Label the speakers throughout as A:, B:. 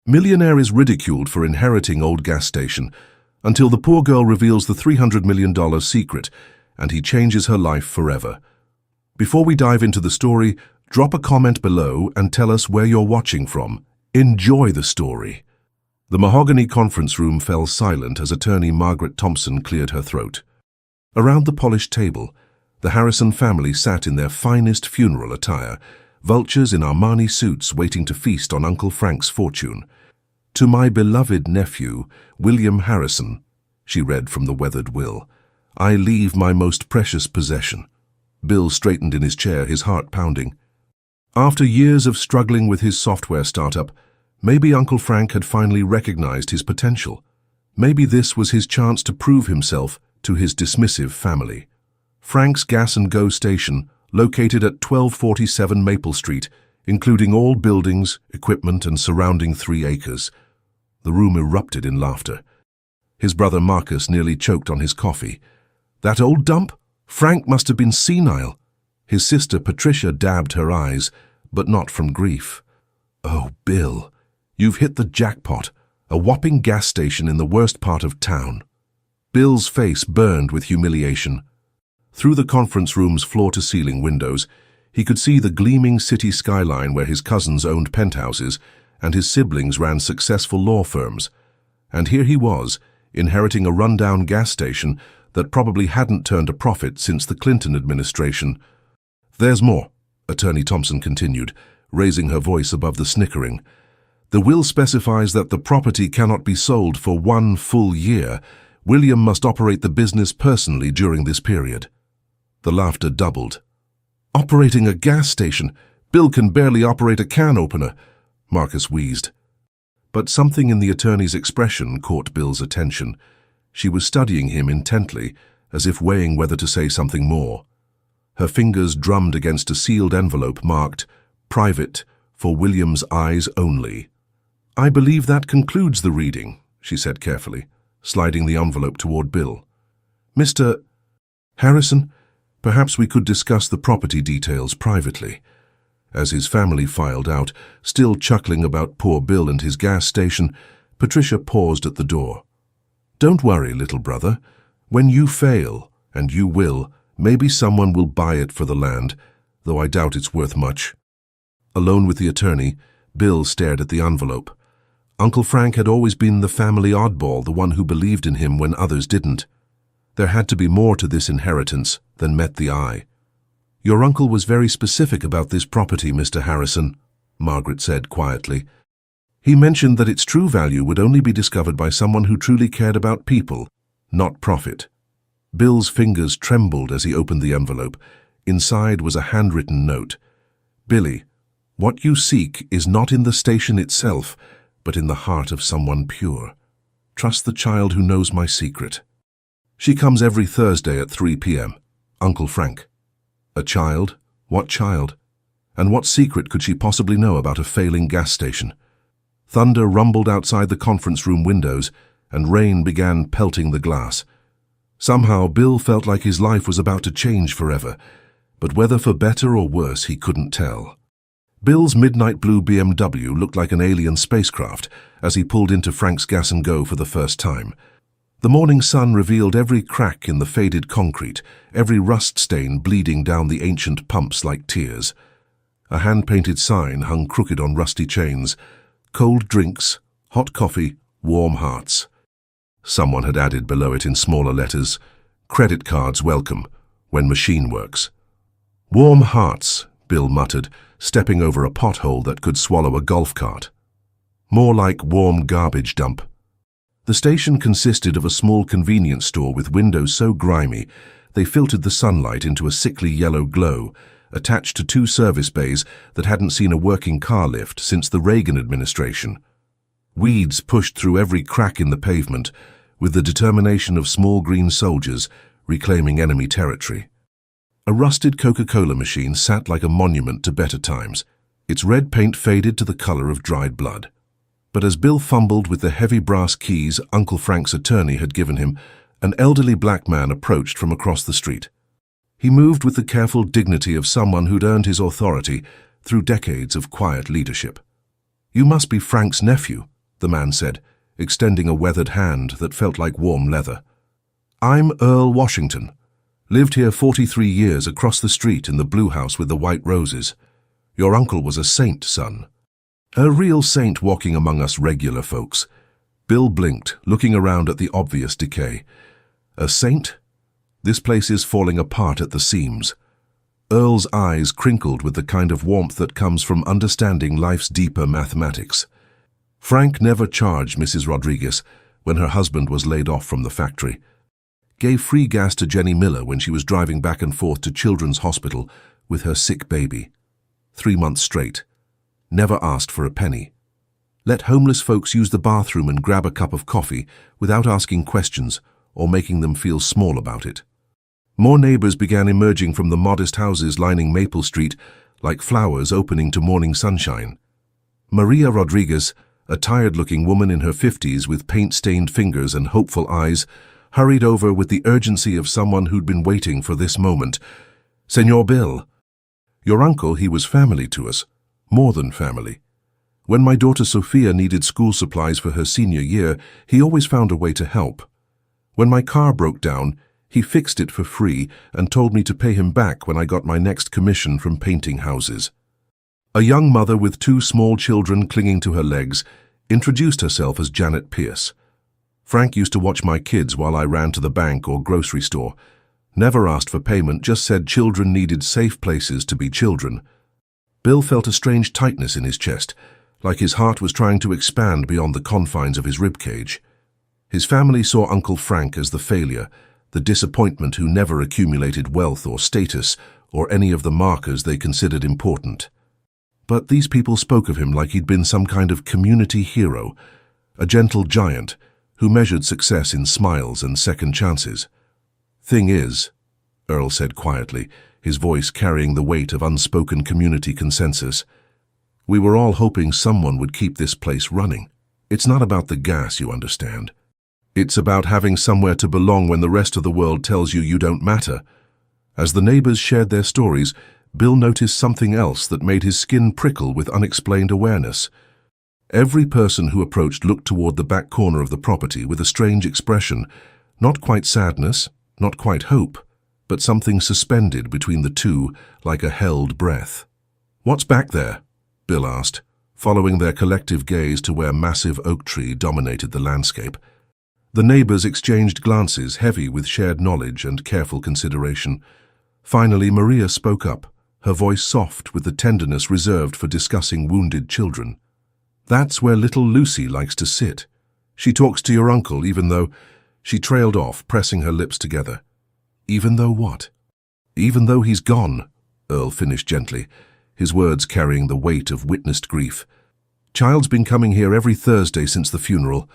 A: Millionaire is ridiculed for inheriting old gas station until the poor girl reveals the $300 million secret and he changes her life forever. Before we dive into the story, drop a comment below and tell us where you're watching from. Enjoy the story. The mahogany conference room fell silent as attorney Margaret Thompson cleared her throat. Around the polished table, the Harrison family sat in their finest funeral attire, vultures in Armani suits waiting to feast on Uncle Frank's fortune. "To my beloved nephew, William Harrison," she read from the weathered will, "I leave my most precious possession." Bill straightened in his chair, his heart pounding. After years of struggling with his software startup, maybe Uncle Frank had finally recognized his potential. Maybe this was his chance to prove himself to his dismissive family. Frank's Gas and Go station, located at 1247 Maple Street, including all buildings, equipment, and surrounding 3 acres. The room erupted in laughter. His brother Marcus nearly choked on his coffee. "That old dump? Frank must have been senile." His sister Patricia dabbed her eyes, but not from grief. "Oh, Bill, you've hit the jackpot. A whopping gas station in the worst part of town." Bill's face burned with humiliation. Through the conference room's floor-to-ceiling windows, he could see the gleaming city skyline where his cousins owned penthouses and his siblings ran successful law firms. And here he was, inheriting a rundown gas station that probably hadn't turned a profit since the Clinton administration. "There's more," Attorney Thompson continued, raising her voice above the snickering. "The will specifies that the property cannot be sold for 1 full year. William must operate the business personally during this period." The laughter doubled. "Operating a gas station? Bill can barely operate a can opener," Marcus wheezed. But something in the attorney's expression caught Bill's attention. She was studying him intently, as if weighing whether to say something more. Her fingers drummed against a sealed envelope marked, "Private, for William's eyes only." "I believe that concludes the reading," she said carefully, sliding the envelope toward Bill. "Mr. Harrison, perhaps we could discuss the property details privately." As his family filed out, still chuckling about poor Bill and his gas station, Patricia paused at the door. "Don't worry, little brother. When you fail, and you will, maybe someone will buy it for the land, though I doubt it's worth much." Alone with the attorney, Bill stared at the envelope. Uncle Frank had always been the family oddball, the one who believed in him when others didn't. There had to be more to this inheritance than met the eye. "Your uncle was very specific about this property, Mr. Harrison," Margaret said quietly. "He mentioned that its true value would only be discovered by someone who truly cared about people, not profit." Bill's fingers trembled as he opened the envelope. Inside was a handwritten note. "Billy, what you seek is not in the station itself, but in the heart of someone pure. Trust the child who knows my secret. She comes every Thursday at 3 p.m. Uncle Frank." A child? What child? And what secret could she possibly know about a failing gas station? Thunder rumbled outside the conference room windows, and rain began pelting the glass. Somehow, Bill felt like his life was about to change forever, but whether for better or worse he couldn't tell. Bill's midnight blue BMW looked like an alien spacecraft as he pulled into Frank's Gas and Go for the first time. The morning sun revealed every crack in the faded concrete, every rust stain bleeding down the ancient pumps like tears. A hand-painted sign hung crooked on rusty chains. "Cold drinks, hot coffee, warm hearts." Someone had added below it in smaller letters, "Credit cards welcome, when machine works." "Warm hearts," Bill muttered, stepping over a pothole that could swallow a golf cart. More like warm garbage dump. The station consisted of a small convenience store with windows so grimy they filtered the sunlight into a sickly yellow glow, attached to 2 service bays that hadn't seen a working car lift since the Reagan administration. Weeds pushed through every crack in the pavement, with the determination of small green soldiers reclaiming enemy territory. A rusted Coca-Cola machine sat like a monument to better times, its red paint faded to the color of dried blood. But as Bill fumbled with the heavy brass keys Uncle Frank's attorney had given him, an elderly black man approached from across the street. He moved with the careful dignity of someone who'd earned his authority through decades of quiet leadership. "You must be Frank's nephew," the man said, extending a weathered hand that felt like warm leather. "I'm Earl Washington. Lived here 43 years across the street in the blue house with the white roses. Your uncle was a saint, son. A real saint walking among us regular folks." Bill blinked, looking around at the obvious decay. "A saint? This place is falling apart at the seams." Earl's eyes crinkled with the kind of warmth that comes from understanding life's deeper mathematics. Frank never charged Mrs. Rodriguez when her husband was laid off from the factory. Gave free gas to Jenny Miller when she was driving back and forth to Children's Hospital with her sick baby. 3 months straight. Never asked for a penny. Let homeless folks use the bathroom and grab a cup of coffee without asking questions or making them feel small about it. More neighbors began emerging from the modest houses lining Maple Street like flowers opening to morning sunshine. Maria Rodriguez, a tired-looking woman in her 50s with paint-stained fingers and hopeful eyes, hurried over with the urgency of someone who'd been waiting for this moment. "Senor Bill, your uncle, he was family to us, more than family. When my daughter Sophia needed school supplies for her senior year, he always found a way to help. When my car broke down, he fixed it for free and told me to pay him back when I got my next commission from painting houses." A young mother with 2 small children clinging to her legs introduced herself as Janet Pierce. "Frank used to watch my kids while I ran to the bank or grocery store. Never asked for payment, just said children needed safe places to be children." Bill felt a strange tightness in his chest, like his heart was trying to expand beyond the confines of his ribcage. His family saw Uncle Frank as the failure, the disappointment who never accumulated wealth or status or any of the markers they considered important. But these people spoke of him like he'd been some kind of community hero, a gentle giant who measured success in smiles and second chances. "Thing is," Earl said quietly, his voice carrying the weight of unspoken community consensus, "we were all hoping someone would keep this place running. It's not about the gas, you understand. It's about having somewhere to belong when the rest of the world tells you you don't matter." As the neighbors shared their stories, Bill noticed something else that made his skin prickle with unexplained awareness. Every person who approached looked toward the back corner of the property with a strange expression, not quite sadness, not quite hope, but something suspended between the two like a held breath. "What's back there?" Bill asked, following their collective gaze to where a massive oak tree dominated the landscape. The neighbors exchanged glances heavy with shared knowledge and careful consideration. Finally, Maria spoke up, her voice soft with the tenderness reserved for discussing wounded children. "That's where little Lucy likes to sit. She talks to your uncle even though—" She trailed off, pressing her lips together. "Even though what?" "Even though he's gone," Earl finished gently, his words carrying the weight of witnessed grief. "Child's been coming here every Thursday since the funeral.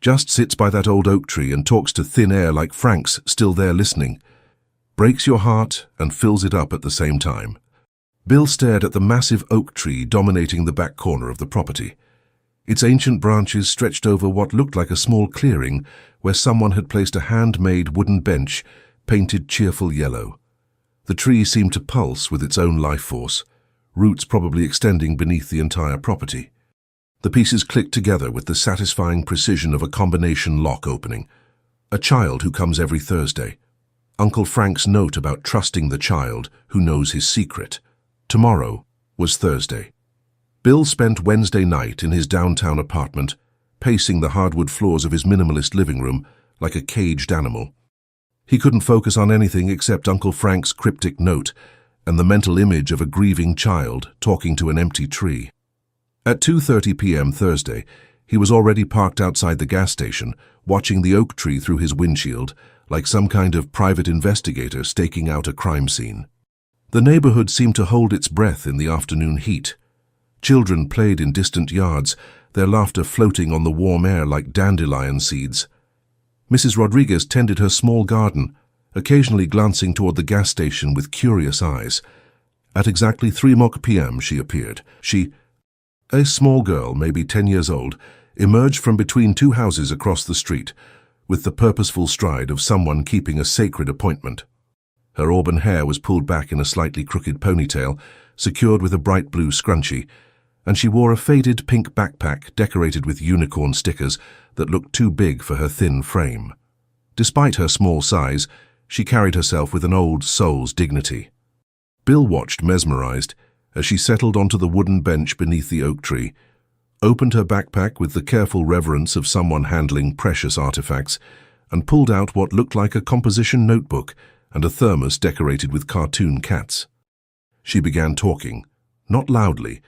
A: Just sits by that old oak tree and talks to thin air like Frank's still there listening. Breaks your heart and fills it up at the same time." Bill stared at the massive oak tree dominating the back corner of the property. Its ancient branches stretched over what looked like a small clearing where someone had placed a handmade wooden bench painted cheerful yellow. The tree seemed to pulse with its own life force, roots probably extending beneath the entire property. The pieces clicked together with the satisfying precision of a combination lock opening. A child who comes every Thursday. Uncle Frank's note about trusting the child who knows his secret. Tomorrow was Thursday. Bill spent Wednesday night in his downtown apartment, pacing the hardwood floors of his minimalist living room like a caged animal. He couldn't focus on anything except Uncle Frank's cryptic note and the mental image of a grieving child talking to an empty tree. At 2:30 p.m. Thursday, he was already parked outside the gas station, watching the oak tree through his windshield, like some kind of private investigator staking out a crime scene. The neighborhood seemed to hold its breath in the afternoon heat. Children played in distant yards, their laughter floating on the warm air like dandelion seeds. Mrs. Rodriguez tended her small garden, occasionally glancing toward the gas station with curious eyes. At exactly 3 p.m. she appeared. A small girl, maybe 10 years old, emerged from between 2 houses across the street, with the purposeful stride of someone keeping a sacred appointment. Her auburn hair was pulled back in a slightly crooked ponytail, secured with a bright blue scrunchie, and she wore a faded pink backpack decorated with unicorn stickers that looked too big for her thin frame. Despite her small size, she carried herself with an old soul's dignity. Bill watched mesmerized as she settled onto the wooden bench beneath the oak tree, opened her backpack with the careful reverence of someone handling precious artifacts, and pulled out what looked like a composition notebook and a thermos decorated with cartoon cats. She began talking, not loudly,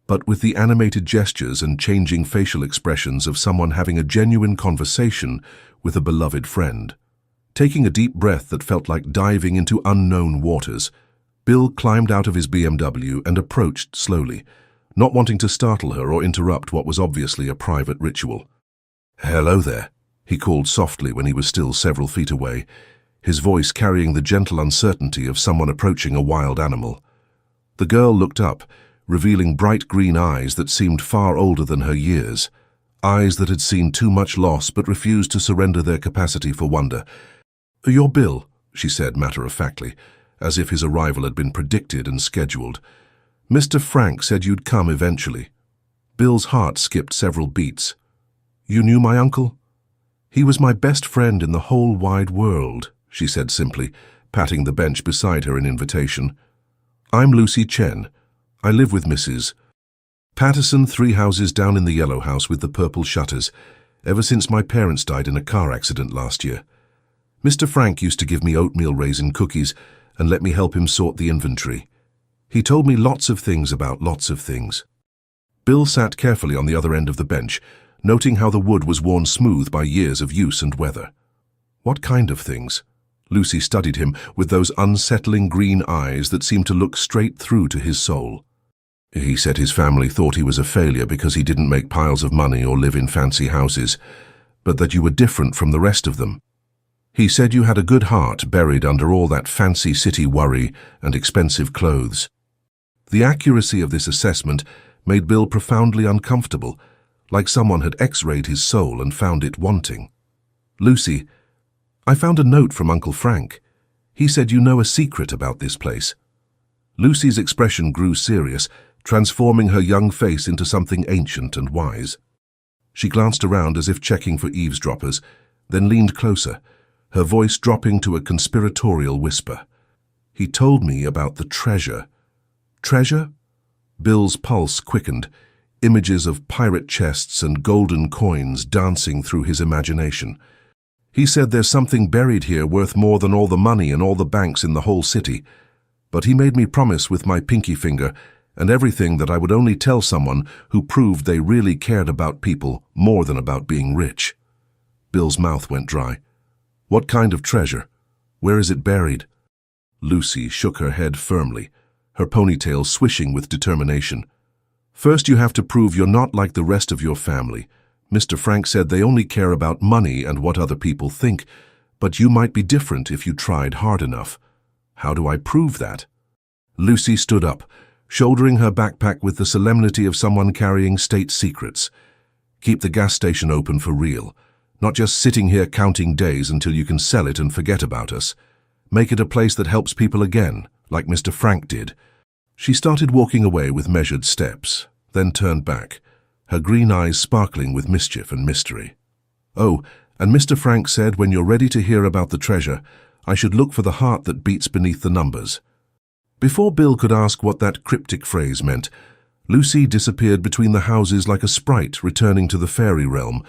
A: but with the animated gestures and changing facial expressions of someone having a genuine conversation with a beloved friend. Taking a deep breath that felt like diving into unknown waters, Bill climbed out of his BMW and approached slowly, not wanting to startle her or interrupt what was obviously a private ritual. "Hello there," he called softly when he was still several feet away, his voice carrying the gentle uncertainty of someone approaching a wild animal. The girl looked up, revealing bright green eyes that seemed far older than her years, eyes that had seen too much loss but refused to surrender their capacity for wonder. "You're Bill," she said matter-of-factly, as if his arrival had been predicted and scheduled. "Mr. Frank said you'd come eventually." Bill's heart skipped several beats. "You knew my uncle?" "He was my best friend in the whole wide world," she said simply, patting the bench beside her in invitation. "I'm Lucy Chen. I live with Mrs. Patterson 3 houses down in the yellow house with the purple shutters, ever since my parents died in a car accident last year. Mr. Frank used to give me oatmeal raisin cookies and let me help him sort the inventory. He told me lots of things about lots of things." Bill sat carefully on the other end of the bench, noting how the wood was worn smooth by years of use and weather. "What kind of things?" Lucy studied him with those unsettling green eyes that seemed to look straight through to his soul. "He said his family thought he was a failure because he didn't make piles of money or live in fancy houses, but that you were different from the rest of them. He said you had a good heart buried under all that fancy city worry and expensive clothes." The accuracy of this assessment made Bill profoundly uncomfortable, like someone had x-rayed his soul and found it wanting. "Lucy, I found a note from Uncle Frank. He said you know a secret about this place." Lucy's expression grew serious, transforming her young face into something ancient and wise. She glanced around as if checking for eavesdroppers, then leaned closer, her voice dropping to a conspiratorial whisper. "He told me about the treasure." "Treasure?" Bill's pulse quickened, images of pirate chests and golden coins dancing through his imagination. "He said there's something buried here worth more than all the money in all the banks in the whole city. But he made me promise with my pinky finger and everything that I would only tell someone who proved they really cared about people more than about being rich." Bill's mouth went dry. "What kind of treasure? Where is it buried?" Lucy shook her head firmly, her ponytail swishing with determination. "First you have to prove you're not like the rest of your family. Mr. Frank said they only care about money and what other people think, but you might be different if you tried hard enough. How do I prove that?" Lucy stood up, shouldering her backpack with the solemnity of someone carrying state secrets. "Keep the gas station open for real, not just sitting here counting days until you can sell it and forget about us. Make it a place that helps people again, like Mr. Frank did." She started walking away with measured steps, then turned back, her green eyes sparkling with mischief and mystery. "Oh, and Mr. Frank said when you're ready to hear about the treasure, I should look for the heart that beats beneath the numbers." Before Bill could ask what that cryptic phrase meant, Lucy disappeared between the houses like a sprite returning to the fairy realm,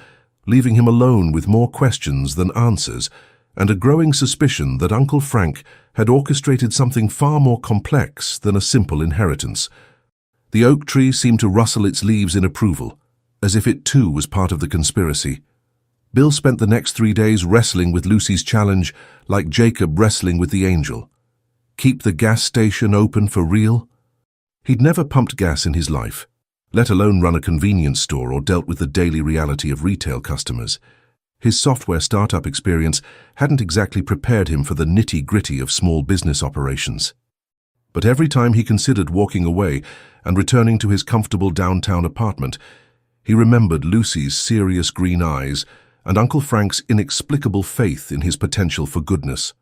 A: leaving him alone with more questions than answers, and a growing suspicion that Uncle Frank had orchestrated something far more complex than a simple inheritance. The oak tree seemed to rustle its leaves in approval, as if it too was part of the conspiracy. Bill spent the next 3 days wrestling with Lucy's challenge like Jacob wrestling with the angel. Keep the gas station open for real? He'd never pumped gas in his life, let alone run a convenience store or dealt with the daily reality of retail customers. His software startup experience hadn't exactly prepared him for the nitty-gritty of small business operations. But every time he considered walking away and returning to his comfortable downtown apartment, he remembered Lucy's serious green eyes and Uncle Frank's inexplicable faith in his potential for goodness.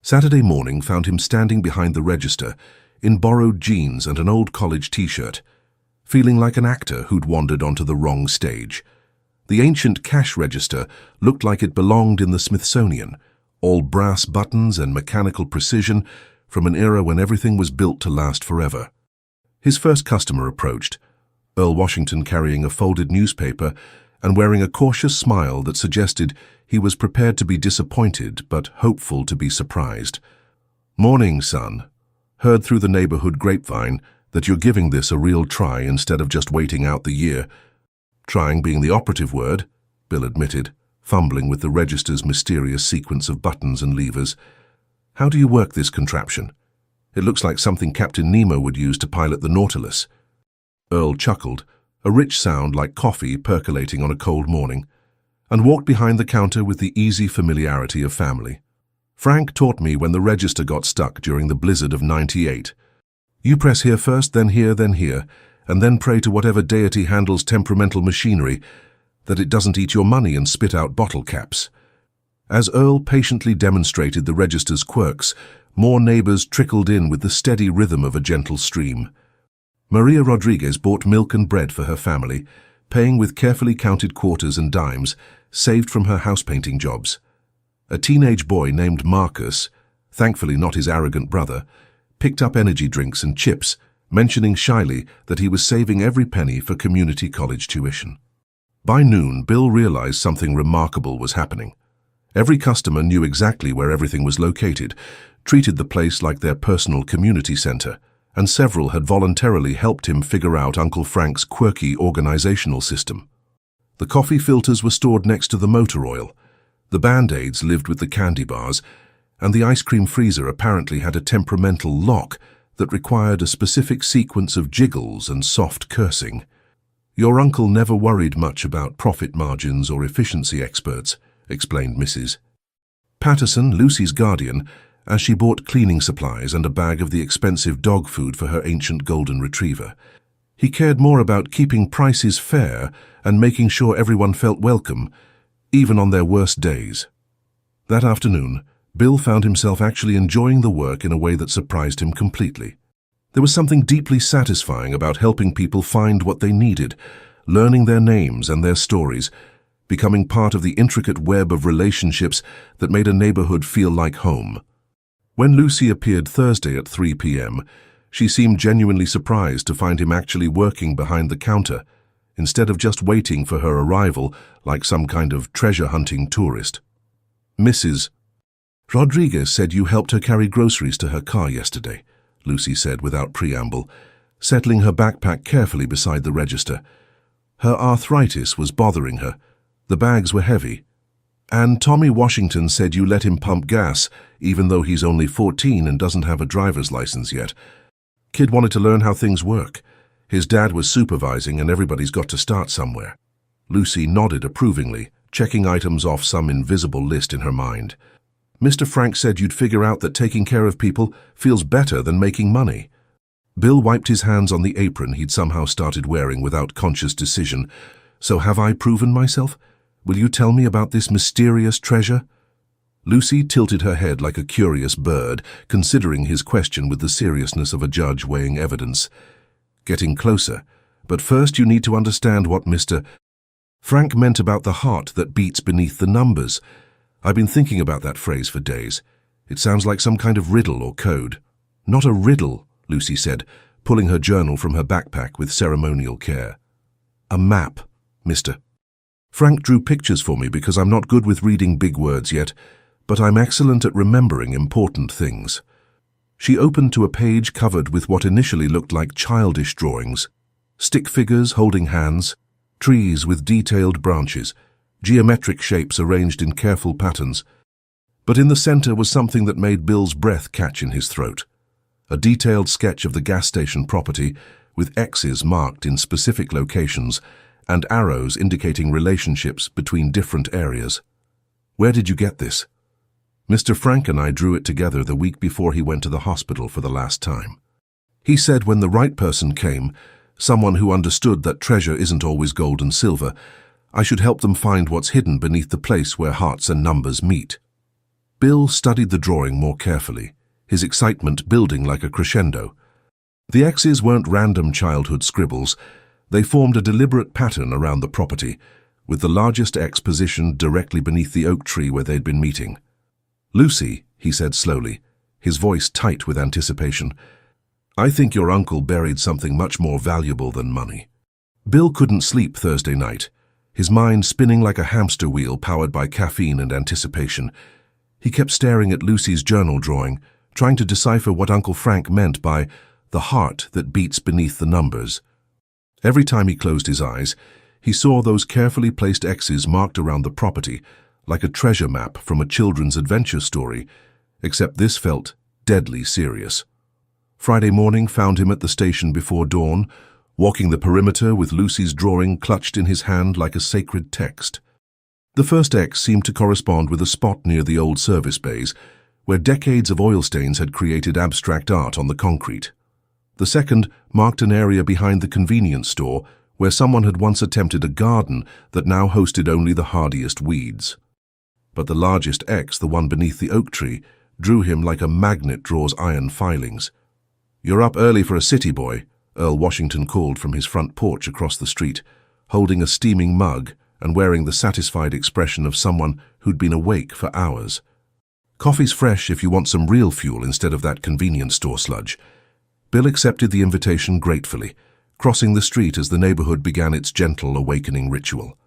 A: Saturday morning found him standing behind the register in borrowed jeans and an old college t-shirt. feeling like an actor who'd wandered onto the wrong stage. The ancient cash register looked like it belonged in the Smithsonian, all brass buttons and mechanical precision from an era when everything was built to last forever. His first customer approached, Earl Washington carrying a folded newspaper and wearing a cautious smile that suggested he was prepared to be disappointed but hopeful to be surprised. "Morning, son. Heard through the neighborhood grapevine that you're giving this a real try instead of just waiting out the year." "Trying being the operative word," Bill admitted, fumbling with the register's mysterious sequence of buttons and levers. "How do you work this contraption? It looks like something Captain Nemo would use to pilot the Nautilus." Earl chuckled, a rich sound like coffee percolating on a cold morning, and walked behind the counter with the easy familiarity of family. "Frank taught me when the register got stuck during the blizzard of '98. You press here first, then here, and then pray to whatever deity handles temperamental machinery that it doesn't eat your money and spit out bottle caps." As Earl patiently demonstrated the register's quirks, more neighbors trickled in with the steady rhythm of a gentle stream. Maria Rodriguez bought milk and bread for her family, paying with carefully counted quarters and dimes saved from her house-painting jobs. A teenage boy named Marcus, thankfully not his arrogant brother, picked up energy drinks and chips, mentioning shyly that he was saving every penny for community college tuition. By noon, Bill realized something remarkable was happening. Every customer knew exactly where everything was located, treated the place like their personal community center, and several had voluntarily helped him figure out Uncle Frank's quirky organizational system. The coffee filters were stored next to the motor oil, the Band-Aids lived with the candy bars, and the ice cream freezer apparently had a temperamental lock that required a specific sequence of jiggles and soft cursing. "Your uncle never worried much about profit margins or efficiency experts," explained Mrs. Patterson, Lucy's guardian, as she bought cleaning supplies and a bag of the expensive dog food for her ancient golden retriever. He cared more about keeping prices fair and making sure everyone felt welcome, even on their worst days. That afternoon, Bill found himself actually enjoying the work in a way that surprised him completely. There was something deeply satisfying about helping people find what they needed, learning their names and their stories, becoming part of the intricate web of relationships that made a neighborhood feel like home. When Lucy appeared Thursday at 3 p.m., she seemed genuinely surprised to find him actually working behind the counter, instead of just waiting for her arrival like some kind of treasure-hunting tourist. "Mrs. Rodriguez said you helped her carry groceries to her car yesterday," Lucy said without preamble, settling her backpack carefully beside the register. Her arthritis was bothering her. The bags were heavy. "And Tommy Washington said you let him pump gas, even though he's only 14 and doesn't have a driver's license yet. Kid wanted to learn how things work. His dad was supervising and everybody's got to start somewhere." Lucy nodded approvingly, checking items off some invisible list in her mind. "Mr. Frank said you'd figure out that taking care of people feels better than making money." Bill wiped his hands on the apron he'd somehow started wearing without conscious decision. "So have I proven myself? Will you tell me about this mysterious treasure?" Lucy tilted her head like a curious bird, considering his question with the seriousness of a judge weighing evidence. "Getting closer. But first you need to understand what Mr. Frank meant about the heart that beats beneath the numbers. I've been thinking about that phrase for days. It sounds like some kind of riddle or code." "Not a riddle," Lucy said, pulling her journal from her backpack with ceremonial care. "A map, Mr. Frank drew pictures for me because I'm not good with reading big words yet, but I'm excellent at remembering important things." She opened to a page covered with what initially looked like childish drawings. Stick figures holding hands, trees with detailed branches, geometric shapes arranged in careful patterns. But in the center was something that made Bill's breath catch in his throat. A detailed sketch of the gas station property with X's marked in specific locations and arrows indicating relationships between different areas. "Where did you get this?" "Mr. Frank and I drew it together the week before he went to the hospital for the last time. He said when the right person came, someone who understood that treasure isn't always gold and silver, I should help them find what's hidden beneath the place where hearts and numbers meet." Bill studied the drawing more carefully, his excitement building like a crescendo. The X's weren't random childhood scribbles. They formed a deliberate pattern around the property, with the largest X positioned directly beneath the oak tree where they'd been meeting. "Lucy," he said slowly, his voice tight with anticipation, "I think your uncle buried something much more valuable than money." Bill couldn't sleep Thursday night, his mind spinning like a hamster wheel powered by caffeine and anticipation. He kept staring at Lucy's journal drawing, trying to decipher what Uncle Frank meant by the heart that beats beneath the numbers. Every time he closed his eyes, he saw those carefully placed X's marked around the property, like a treasure map from a children's adventure story, except this felt deadly serious. Friday morning found him at the station before dawn, walking the perimeter with Lucy's drawing clutched in his hand like a sacred text. The first X seemed to correspond with a spot near the old service bays, where decades of oil stains had created abstract art on the concrete. The second marked an area behind the convenience store where someone had once attempted a garden that now hosted only the hardiest weeds. But the largest X, the one beneath the oak tree, drew him like a magnet draws iron filings. "You're up early for a city boy," Earl Washington called from his front porch across the street, holding a steaming mug and wearing the satisfied expression of someone who'd been awake for hours. "Coffee's fresh if you want some real fuel instead of that convenience store sludge." Bill accepted the invitation gratefully, crossing the street as the neighborhood began its gentle awakening ritual.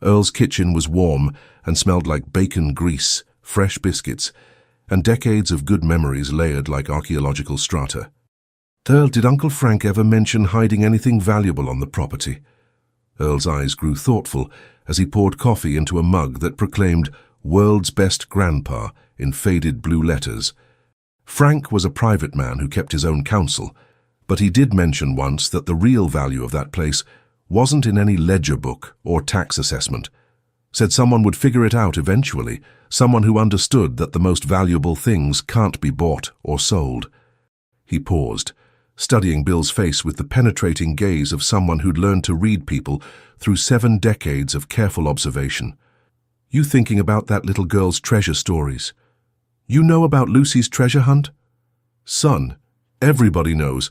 A: Earl's kitchen was warm and smelled like bacon grease, fresh biscuits, and decades of good memories layered like archaeological strata. "Earl, did Uncle Frank ever mention hiding anything valuable on the property?" Earl's eyes grew thoughtful as he poured coffee into a mug that proclaimed "World's Best Grandpa" in faded blue letters. Frank was a private man who kept his own counsel, but he did mention once that the real value of that place wasn't in any ledger book or tax assessment. Said someone would figure it out eventually, someone who understood that the most valuable things can't be bought or sold. He paused, studying Bill's face with the penetrating gaze of someone who'd learned to read people through 7 decades of careful observation. "You thinking about that little girl's treasure stories? You know about Lucy's treasure hunt?" "Son, everybody knows.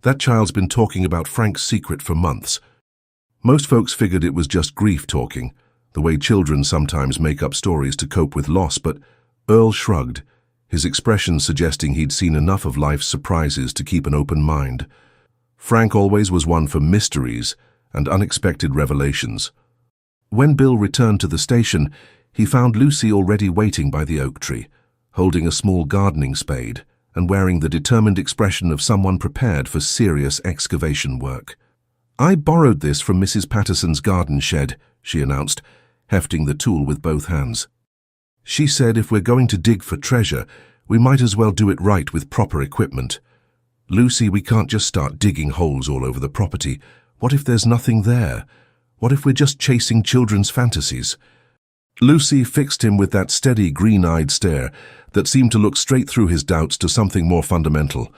A: That child's been talking about Frank's secret for months." Most folks figured it was just grief talking, the way children sometimes make up stories to cope with loss, but Earl shrugged, his expression suggesting he'd seen enough of life's surprises to keep an open mind. Frank always was one for mysteries and unexpected revelations. When Bill returned to the station, he found Lucy already waiting by the oak tree, holding a small gardening spade and wearing the determined expression of someone prepared for serious excavation work. "I borrowed this from Mrs. Patterson's garden shed," she announced, hefting the tool with both hands. "She said if we're going to dig for treasure, we might as well do it right with proper equipment. Lucy, we can't just start digging holes all over the property. What if there's nothing there? What if we're just chasing children's fantasies?" Lucy fixed him with that steady green-eyed stare that seemed to look straight through his doubts to something more fundamental.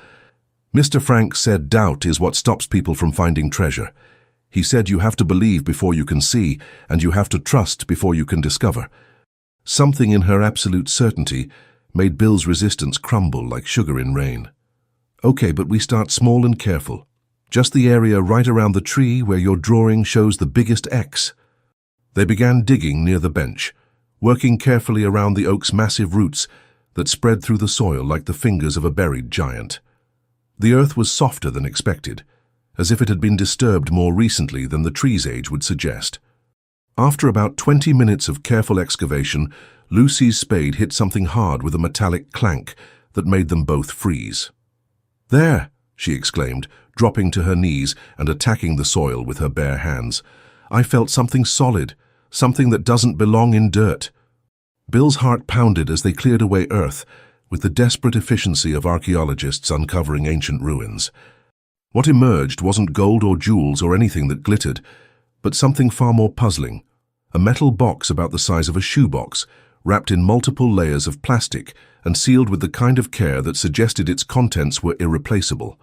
A: "Mr. Frank said doubt is what stops people from finding treasure. He said you have to believe before you can see, and you have to trust before you can discover." Something in her absolute certainty made Bill's resistance crumble like sugar in rain. "Okay, but we start small and careful. Just the area right around the tree where your drawing shows the biggest X." They began digging near the bench, working carefully around the oak's massive roots that spread through the soil like the fingers of a buried giant. The earth was softer than expected, as if it had been disturbed more recently than the tree's age would suggest. After about 20 minutes of careful excavation, Lucy's spade hit something hard with a metallic clank that made them both freeze. "There!" she exclaimed, dropping to her knees and attacking the soil with her bare hands. "I felt something solid, something that doesn't belong in dirt." Bill's heart pounded as they cleared away earth, with the desperate efficiency of archaeologists uncovering ancient ruins. What emerged wasn't gold or jewels or anything that glittered, but something far more puzzling. A metal box about the size of a shoebox, wrapped in multiple layers of plastic and sealed with the kind of care that suggested its contents were irreplaceable.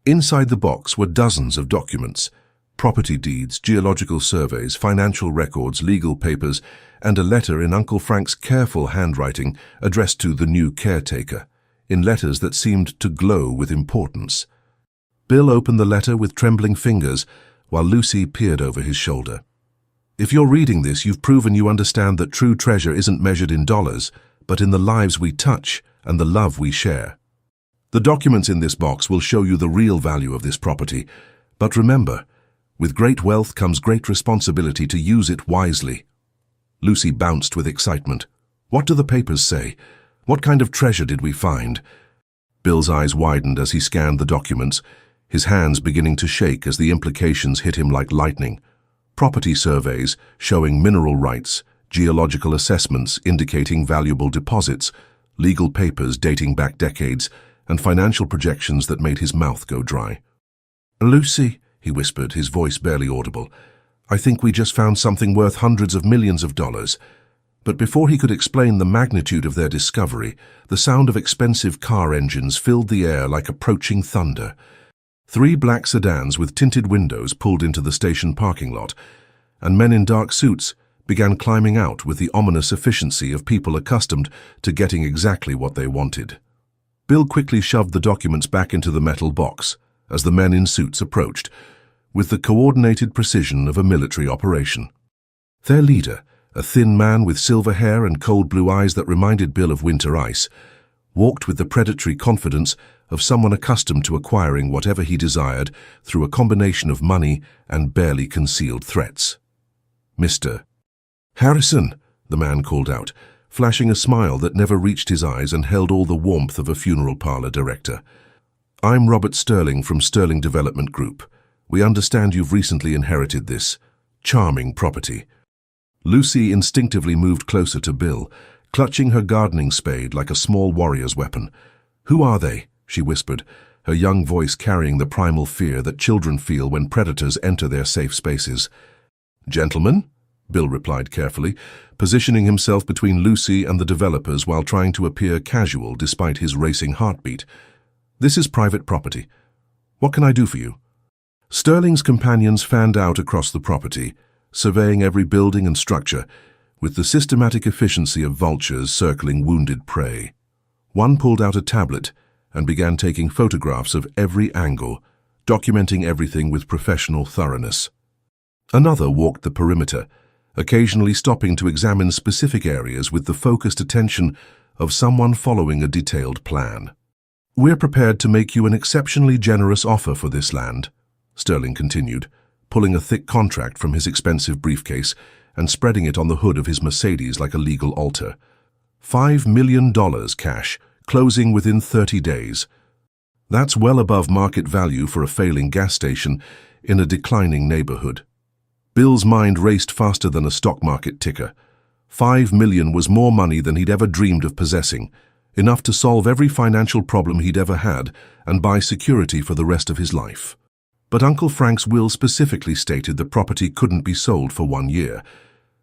A: Inside the box were dozens of documents: property deeds, geological surveys, financial records, legal papers, and a letter in Uncle Frank's careful handwriting addressed to the new caretaker, in letters that seemed to glow with importance. Bill opened the letter with trembling fingers, while Lucy peered over his shoulder. If you're reading this, you've proven you understand that true treasure isn't measured in dollars, but in the lives we touch and the love we share. The documents in this box will show you the real value of this property, but remember, with great wealth comes great responsibility to use it wisely. Lucy bounced with excitement. What do the papers say? What kind of treasure did we find? Bill's eyes widened as he scanned the documents, his hands beginning to shake as the implications hit him like lightning. Property surveys showing mineral rights, geological assessments indicating valuable deposits, legal papers dating back decades, and financial projections that made his mouth go dry. "Lucy," he whispered, his voice barely audible, "I think we just found something worth hundreds of millions of dollars." But before he could explain the magnitude of their discovery, the sound of expensive car engines filled the air like approaching thunder. 3 black sedans with tinted windows pulled into the station parking lot, and men in dark suits began climbing out with the ominous efficiency of people accustomed to getting exactly what they wanted. Bill quickly shoved the documents back into the metal box as the men in suits approached, with the coordinated precision of a military operation. Their leader, a thin man with silver hair and cold blue eyes that reminded Bill of winter ice, walked with the predatory confidence of someone accustomed to acquiring whatever he desired through a combination of money and barely concealed threats. "Mr. Harrison," the man called out, flashing a smile that never reached his eyes and held all the warmth of a funeral parlor director. "I'm Robert Sterling from Sterling Development Group. We understand you've recently inherited this charming property." Lucy instinctively moved closer to Bill, clutching her gardening spade like a small warrior's weapon. "Who are they?" she whispered, her young voice carrying the primal fear that children feel when predators enter their safe spaces. "Gentlemen," Bill replied carefully, positioning himself between Lucy and the developers while trying to appear casual despite his racing heartbeat. "This is private property. What can I do for you?" Sterling's companions fanned out across the property, surveying every building and structure, with the systematic efficiency of vultures circling wounded prey. One pulled out a tablet and began taking photographs of every angle, documenting everything with professional thoroughness. Another walked the perimeter, occasionally stopping to examine specific areas with the focused attention of someone following a detailed plan. "We're prepared to make you an exceptionally generous offer for this land," Sterling continued, pulling a thick contract from his expensive briefcase and spreading it on the hood of his Mercedes like a legal altar. $5 million cash, closing within 30 days. That's well above market value for a failing gas station in a declining neighborhood. Bill's mind raced faster than a stock market ticker. $5 million was more money than he'd ever dreamed of possessing, enough to solve every financial problem he'd ever had and buy security for the rest of his life. But Uncle Frank's will specifically stated the property couldn't be sold for 1 year,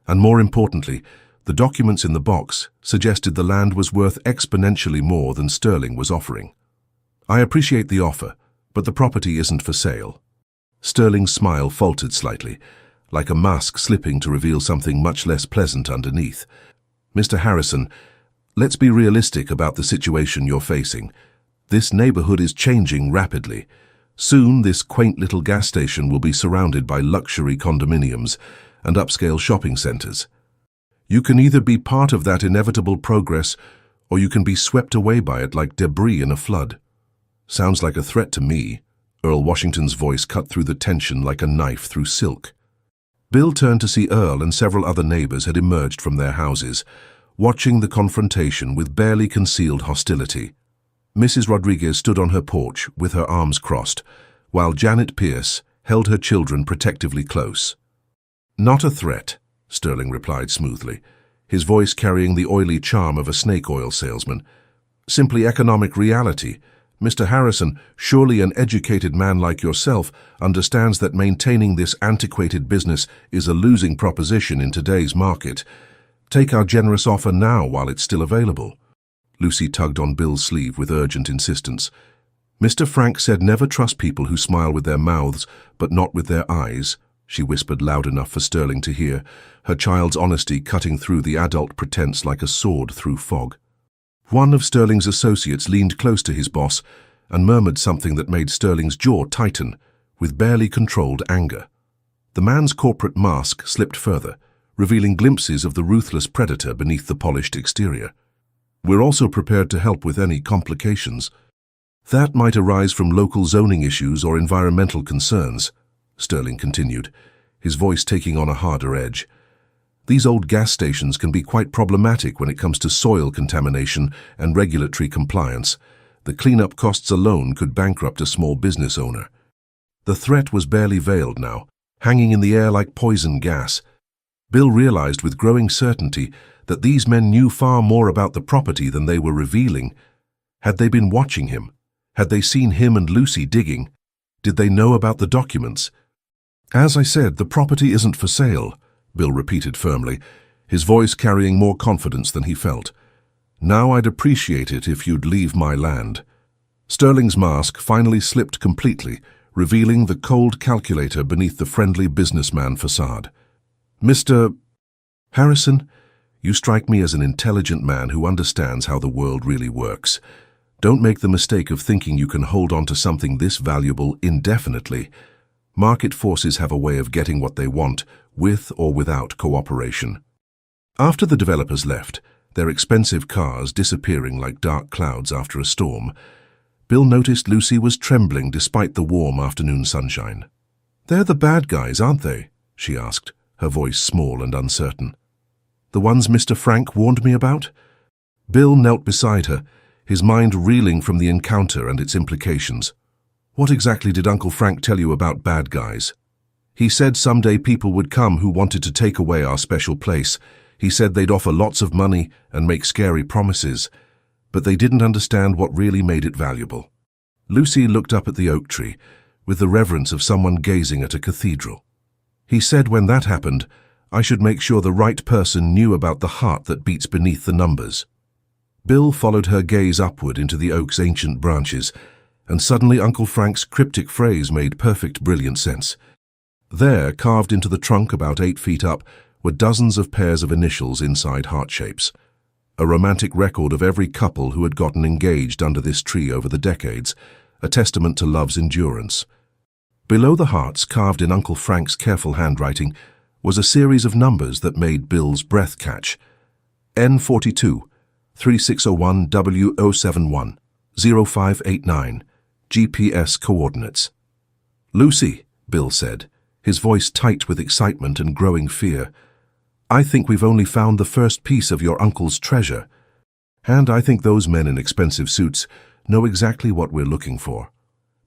A: and more importantly, the documents in the box suggested the land was worth exponentially more than Sterling was offering. "I appreciate the offer, but the property isn't for sale." Sterling's smile faltered slightly, like a mask slipping to reveal something much less pleasant underneath. "Mr. Harrison, let's be realistic about the situation you're facing. This neighborhood is changing rapidly. Soon, this quaint little gas station will be surrounded by luxury condominiums and upscale shopping centers. You can either be part of that inevitable progress, or you can be swept away by it like debris in a flood." "Sounds like a threat to me." Earl Washington's voice cut through the tension like a knife through silk. Bill turned to see Earl and several other neighbors had emerged from their houses, watching the confrontation with barely concealed hostility. Mrs. Rodriguez stood on her porch with her arms crossed, while Janet Pierce held her children protectively close. "Not a threat," Sterling replied smoothly, his voice carrying the oily charm of a snake oil salesman. "Simply economic reality. Mr. Harrison, surely an educated man like yourself understands that maintaining this antiquated business is a losing proposition in today's market. Take our generous offer now while it's still available." Lucy tugged on Bill's sleeve with urgent insistence. "Mr. Frank said never trust people who smile with their mouths but not with their eyes," she whispered loud enough for Sterling to hear, her child's honesty cutting through the adult pretense like a sword through fog. One of Sterling's associates leaned close to his boss and murmured something that made Sterling's jaw tighten, with barely controlled anger. The man's corporate mask slipped further, revealing glimpses of the ruthless predator beneath the polished exterior. "We're also prepared to help with any complications that might arise from local zoning issues or environmental concerns," Sterling continued, his voice taking on a harder edge. "These old gas stations can be quite problematic when it comes to soil contamination and regulatory compliance. The cleanup costs alone could bankrupt a small business owner." The threat was barely veiled now, hanging in the air like poison gas. Bill realized with growing certainty that these men knew far more about the property than they were revealing. Had they been watching him? Had they seen him and Lucy digging? Did they know about the documents? "As I said, the property isn't for sale," Bill repeated firmly, his voice carrying more confidence than he felt. "Now I'd appreciate it if you'd leave my land." Sterling's mask finally slipped completely, revealing the cold calculator beneath the friendly businessman facade. "Mr. Harrison, you strike me as an intelligent man who understands how the world really works. Don't make the mistake of thinking you can hold on to something this valuable indefinitely. Market forces have a way of getting what they want, with or without cooperation." After the developers left, their expensive cars disappearing like dark clouds after a storm, Bill noticed Lucy was trembling despite the warm afternoon sunshine. "They're the bad guys, aren't they?" she asked, her voice small and uncertain. "The ones Mr. Frank warned me about?" Bill knelt beside her, his mind reeling from the encounter and its implications. "What exactly did Uncle Frank tell you about bad guys?" "He said someday people would come who wanted to take away our special place. He said they'd offer lots of money and make scary promises, but they didn't understand what really made it valuable." Lucy looked up at the oak tree, with the reverence of someone gazing at a cathedral. "He said when that happened, I should make sure the right person knew about the heart that beats beneath the numbers." Bill followed her gaze upward into the oak's ancient branches, and suddenly Uncle Frank's cryptic phrase made perfect, brilliant sense. There, carved into the trunk about 8 feet up, were dozens of pairs of initials inside heart shapes, a romantic record of every couple who had gotten engaged under this tree over the decades, a testament to love's endurance. Below the hearts, carved in Uncle Frank's careful handwriting, was a series of numbers that made Bill's breath catch. N42, 3601 W071, 0589, GPS coordinates. "Lucy," Bill said, his voice tight with excitement and growing fear, "I think we've only found the first piece of your uncle's treasure. And I think those men in expensive suits know exactly what we're looking for."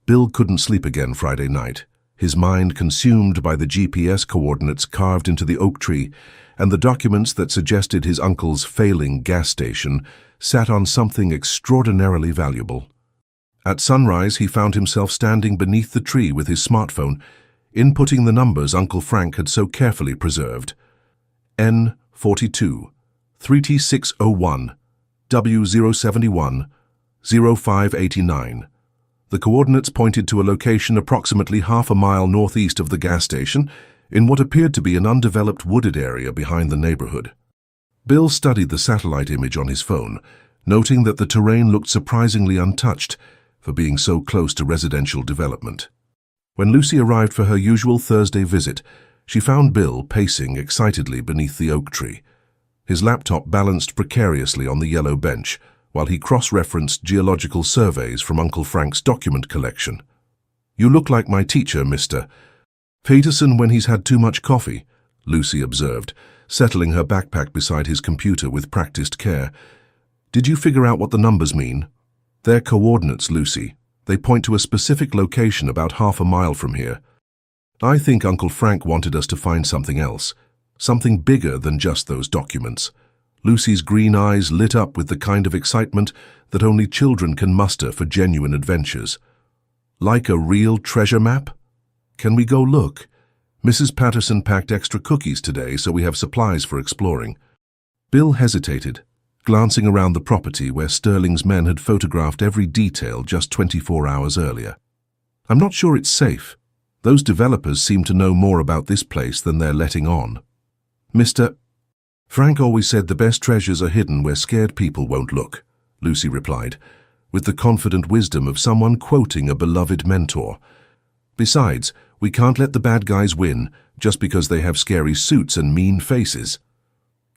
A: Bill couldn't sleep again Friday night, his mind consumed by the GPS coordinates carved into the oak tree and the documents that suggested his uncle's failing gas station sat on something extraordinarily valuable. At sunrise, he found himself standing beneath the tree with his smartphone, inputting the numbers Uncle Frank had so carefully preserved. N42, 3601, W071, 0589. The coordinates pointed to a location approximately half a mile northeast of the gas station, in what appeared to be an undeveloped wooded area behind the neighborhood. Bill studied the satellite image on his phone, noting that the terrain looked surprisingly untouched for being so close to residential development. When Lucy arrived for her usual Thursday visit, she found Bill pacing excitedly beneath the oak tree. His laptop balanced precariously on the yellow bench, while he cross-referenced geological surveys from Uncle Frank's document collection. "You look like my teacher, Mr. Peterson, when he's had too much coffee," Lucy observed, settling her backpack beside his computer with practiced care. "Did you figure out what the numbers mean?" "They're coordinates, Lucy. They point to a specific location about half a mile from here. I think Uncle Frank wanted us to find something else, something bigger than just those documents." Lucy's green eyes lit up with the kind of excitement that only children can muster for genuine adventures. "Like a real treasure map? Can we go look? Mrs. Patterson packed extra cookies today, so we have supplies for exploring." Bill hesitated, glancing around the property where Sterling's men had photographed every detail just 24 hours earlier. "I'm not sure it's safe. Those developers seem to know more about this place than they're letting on." "Mr. Frank always said the best treasures are hidden where scared people won't look," Lucy replied, with the confident wisdom of someone quoting a beloved mentor. Besides, we can't let the bad guys win just because they have scary suits and mean faces.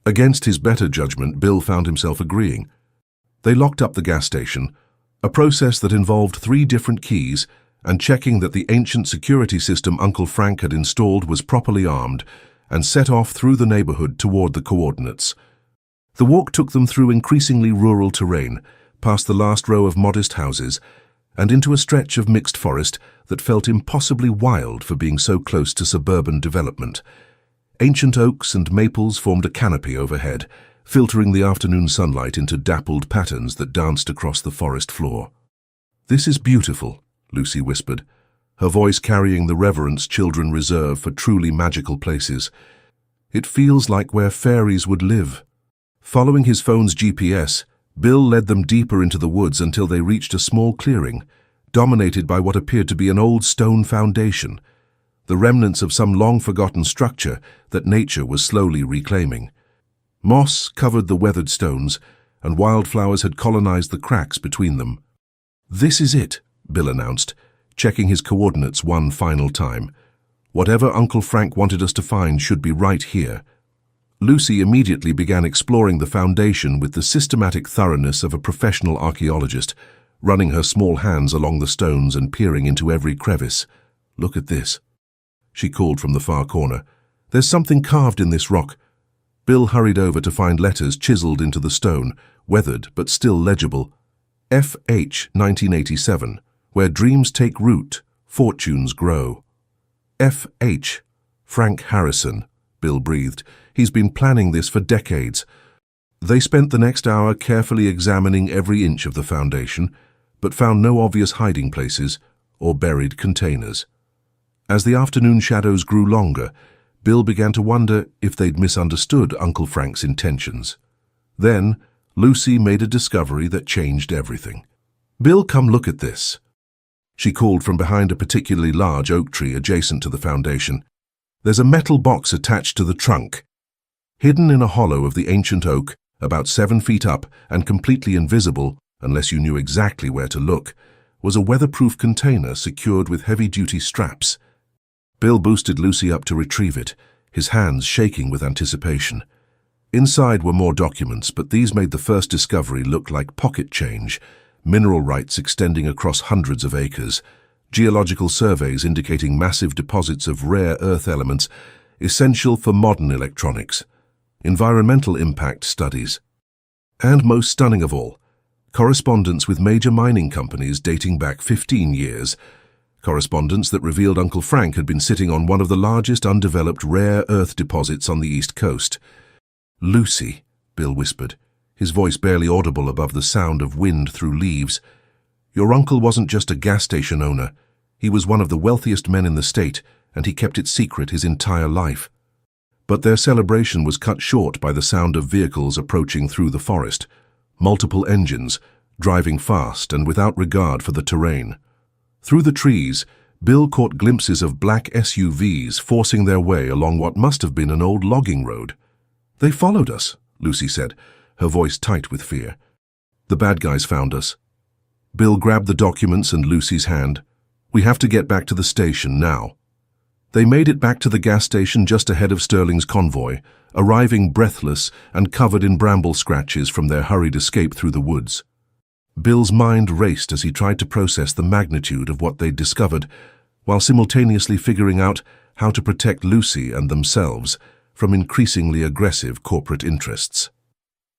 A: Against his better judgment, Bill found himself agreeing. They locked up the gas station, a process that involved 3 different keys, and checking that the ancient security system Uncle Frank had installed was properly armed, and set off through the neighborhood toward the coordinates. The walk took them through increasingly rural terrain, past the last row of modest houses, and into a stretch of mixed forest that felt impossibly wild for being so close to suburban development. Ancient oaks and maples formed a canopy overhead, filtering the afternoon sunlight into dappled patterns that danced across the forest floor. "This is beautiful," Lucy whispered, her voice carrying the reverence children reserve for truly magical places. "It feels like where fairies would live." Following his phone's GPS, Bill led them deeper into the woods until they reached a small clearing, dominated by what appeared to be an old stone foundation, the remnants of some long-forgotten structure that nature was slowly reclaiming. Moss covered the weathered stones, and wildflowers had colonized the cracks between them. "This is it," Bill announced, checking his coordinates one final time. "Whatever Uncle Frank wanted us to find should be right here." Lucy immediately began exploring the foundation with the systematic thoroughness of a professional archaeologist, running her small hands along the stones and peering into every crevice. "Look at this," she called from the far corner. "There's something carved in this rock." Bill hurried over to find letters chiseled into the stone, weathered but still legible. F.H. 1987, where dreams take root, fortunes grow. F.H. Frank Harrison, Bill breathed. "He's been planning this for decades." They spent the next hour carefully examining every inch of the foundation, but found no obvious hiding places or buried containers. As the afternoon shadows grew longer, Bill began to wonder if they'd misunderstood Uncle Frank's intentions. Then, Lucy made a discovery that changed everything. "Bill, come look at this," she called from behind a particularly large oak tree adjacent to the foundation. "There's a metal box attached to the trunk." Hidden in a hollow of the ancient oak, about 7 feet up and completely invisible unless you knew exactly where to look, was a weatherproof container secured with heavy-duty straps. Bill boosted Lucy up to retrieve it, his hands shaking with anticipation. Inside were more documents, but these made the first discovery look like pocket change, mineral rights extending across hundreds of acres, geological surveys indicating massive deposits of rare earth elements essential for modern electronics, environmental impact studies, and most stunning of all, correspondence with major mining companies dating back 15 years, correspondence that revealed Uncle Frank had been sitting on one of the largest undeveloped rare earth deposits on the East Coast. "Lucy," Bill whispered, his voice barely audible above the sound of wind through leaves. "Your uncle wasn't just a gas station owner. He was one of the wealthiest men in the state, and he kept it secret his entire life." But their celebration was cut short by the sound of vehicles approaching through the forest, multiple engines, driving fast and without regard for the terrain. Through the trees, Bill caught glimpses of black SUVs forcing their way along what must have been an old logging road. "They followed us," Lucy said, her voice tight with fear. "The bad guys found us." Bill grabbed the documents and Lucy's hand. "We have to get back to the station now." They made it back to the gas station just ahead of Sterling's convoy, arriving breathless and covered in bramble scratches from their hurried escape through the woods. Bill's mind raced as he tried to process the magnitude of what they'd discovered, while simultaneously figuring out how to protect Lucy and themselves from increasingly aggressive corporate interests.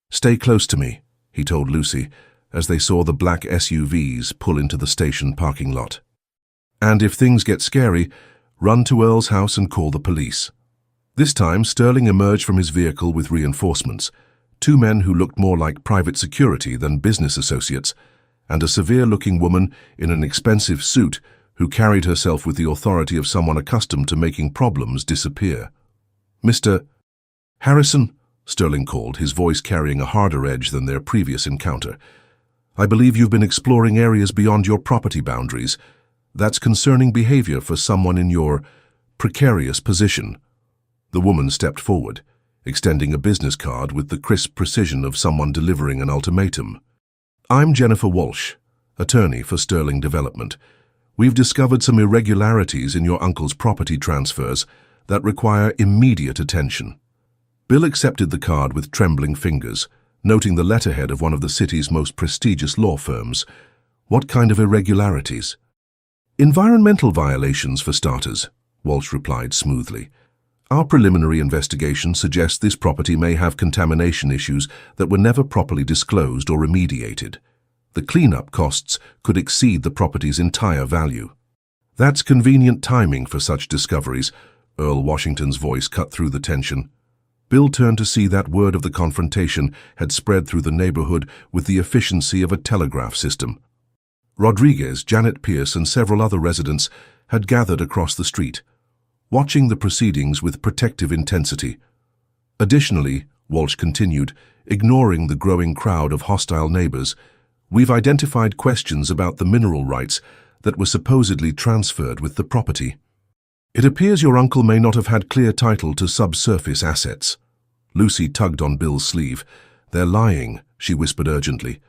A: "Stay close to me," he told Lucy, as they saw the black SUVs pull into the station parking lot. "And if things get scary, run to Earl's house and call the police." This time, Sterling emerged from his vehicle with reinforcements, 2 men who looked more like private security than business associates, and a severe-looking woman in an expensive suit who carried herself with the authority of someone accustomed to making problems disappear. "Mr. Harrison," Sterling called, his voice carrying a harder edge than their previous encounter. "I believe you've been exploring areas beyond your property boundaries. That's concerning behavior for someone in your precarious position." The woman stepped forward, extending a business card with the crisp precision of someone delivering an ultimatum. "I'm Jennifer Walsh," attorney for Sterling Development. We've discovered some irregularities in your uncle's property transfers that require immediate attention. Bill accepted the card with trembling fingers, noting the letterhead of one of the city's most prestigious law firms. What kind of irregularities? Environmental violations, for starters, Walsh replied smoothly. Our preliminary investigation suggests this property may have contamination issues that were never properly disclosed or remediated. The cleanup costs could exceed the property's entire value. That's convenient timing for such discoveries, Earl Washington's voice cut through the tension. Bill turned to see that word of the confrontation had spread through the neighborhood with the efficiency of a telegraph system. Rodriguez, Janet Pierce, and several other residents had gathered across the street, watching the proceedings with protective intensity. Additionally, Walsh continued, ignoring the growing crowd of hostile neighbors, we've identified questions about the mineral rights that were supposedly transferred with the property. It appears your uncle may not have had clear title to subsurface assets. Lucy tugged on Bill's sleeve. They're lying, she whispered urgently.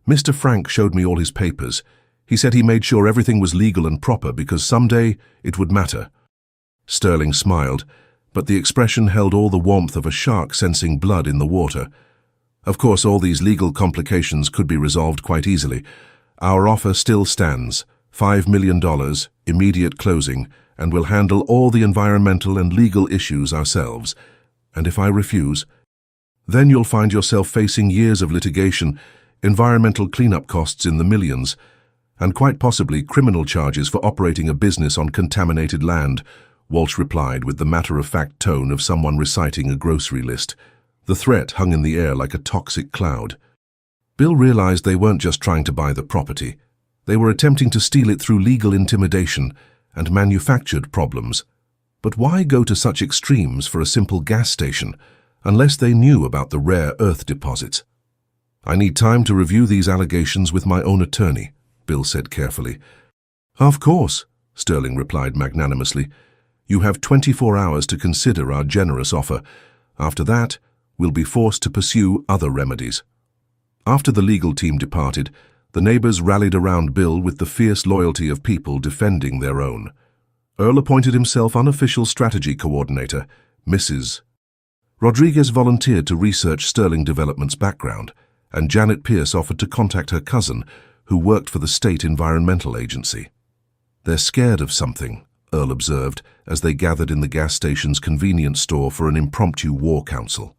A: Mr. Frank showed me all his papers. He said he made sure everything was legal and proper because someday it would matter. Sterling smiled, but the expression held all the warmth of a shark sensing blood in the water. Of course, all these legal complications could be resolved quite easily. Our offer still stands, $5 million, immediate closing, and we'll handle all the environmental and legal issues ourselves. And if I refuse, then you'll find yourself facing years of litigation, environmental cleanup costs in the millions, and quite possibly criminal charges for operating a business on contaminated land, Walsh replied with the matter-of-fact tone of someone reciting a grocery list. The threat hung in the air like a toxic cloud. Bill realized they weren't just trying to buy the property. They were attempting to steal it through legal intimidation and manufactured problems. But why go to such extremes for a simple gas station, unless they knew about the rare earth deposits? I need time to review these allegations with my own attorney, Bill said carefully. Of course, Sterling replied magnanimously. You have 24 hours to consider our generous offer. After that, we'll be forced to pursue other remedies. After the legal team departed, the neighbors rallied around Bill with the fierce loyalty of people defending their own. Earl appointed himself unofficial strategy coordinator, Mrs. Rodriguez volunteered to research Sterling Development's background, and Janet Pierce offered to contact her cousin, who worked for the state environmental agency. They're scared of something, Earl observed, as they gathered in the gas station's convenience store for an impromptu war council.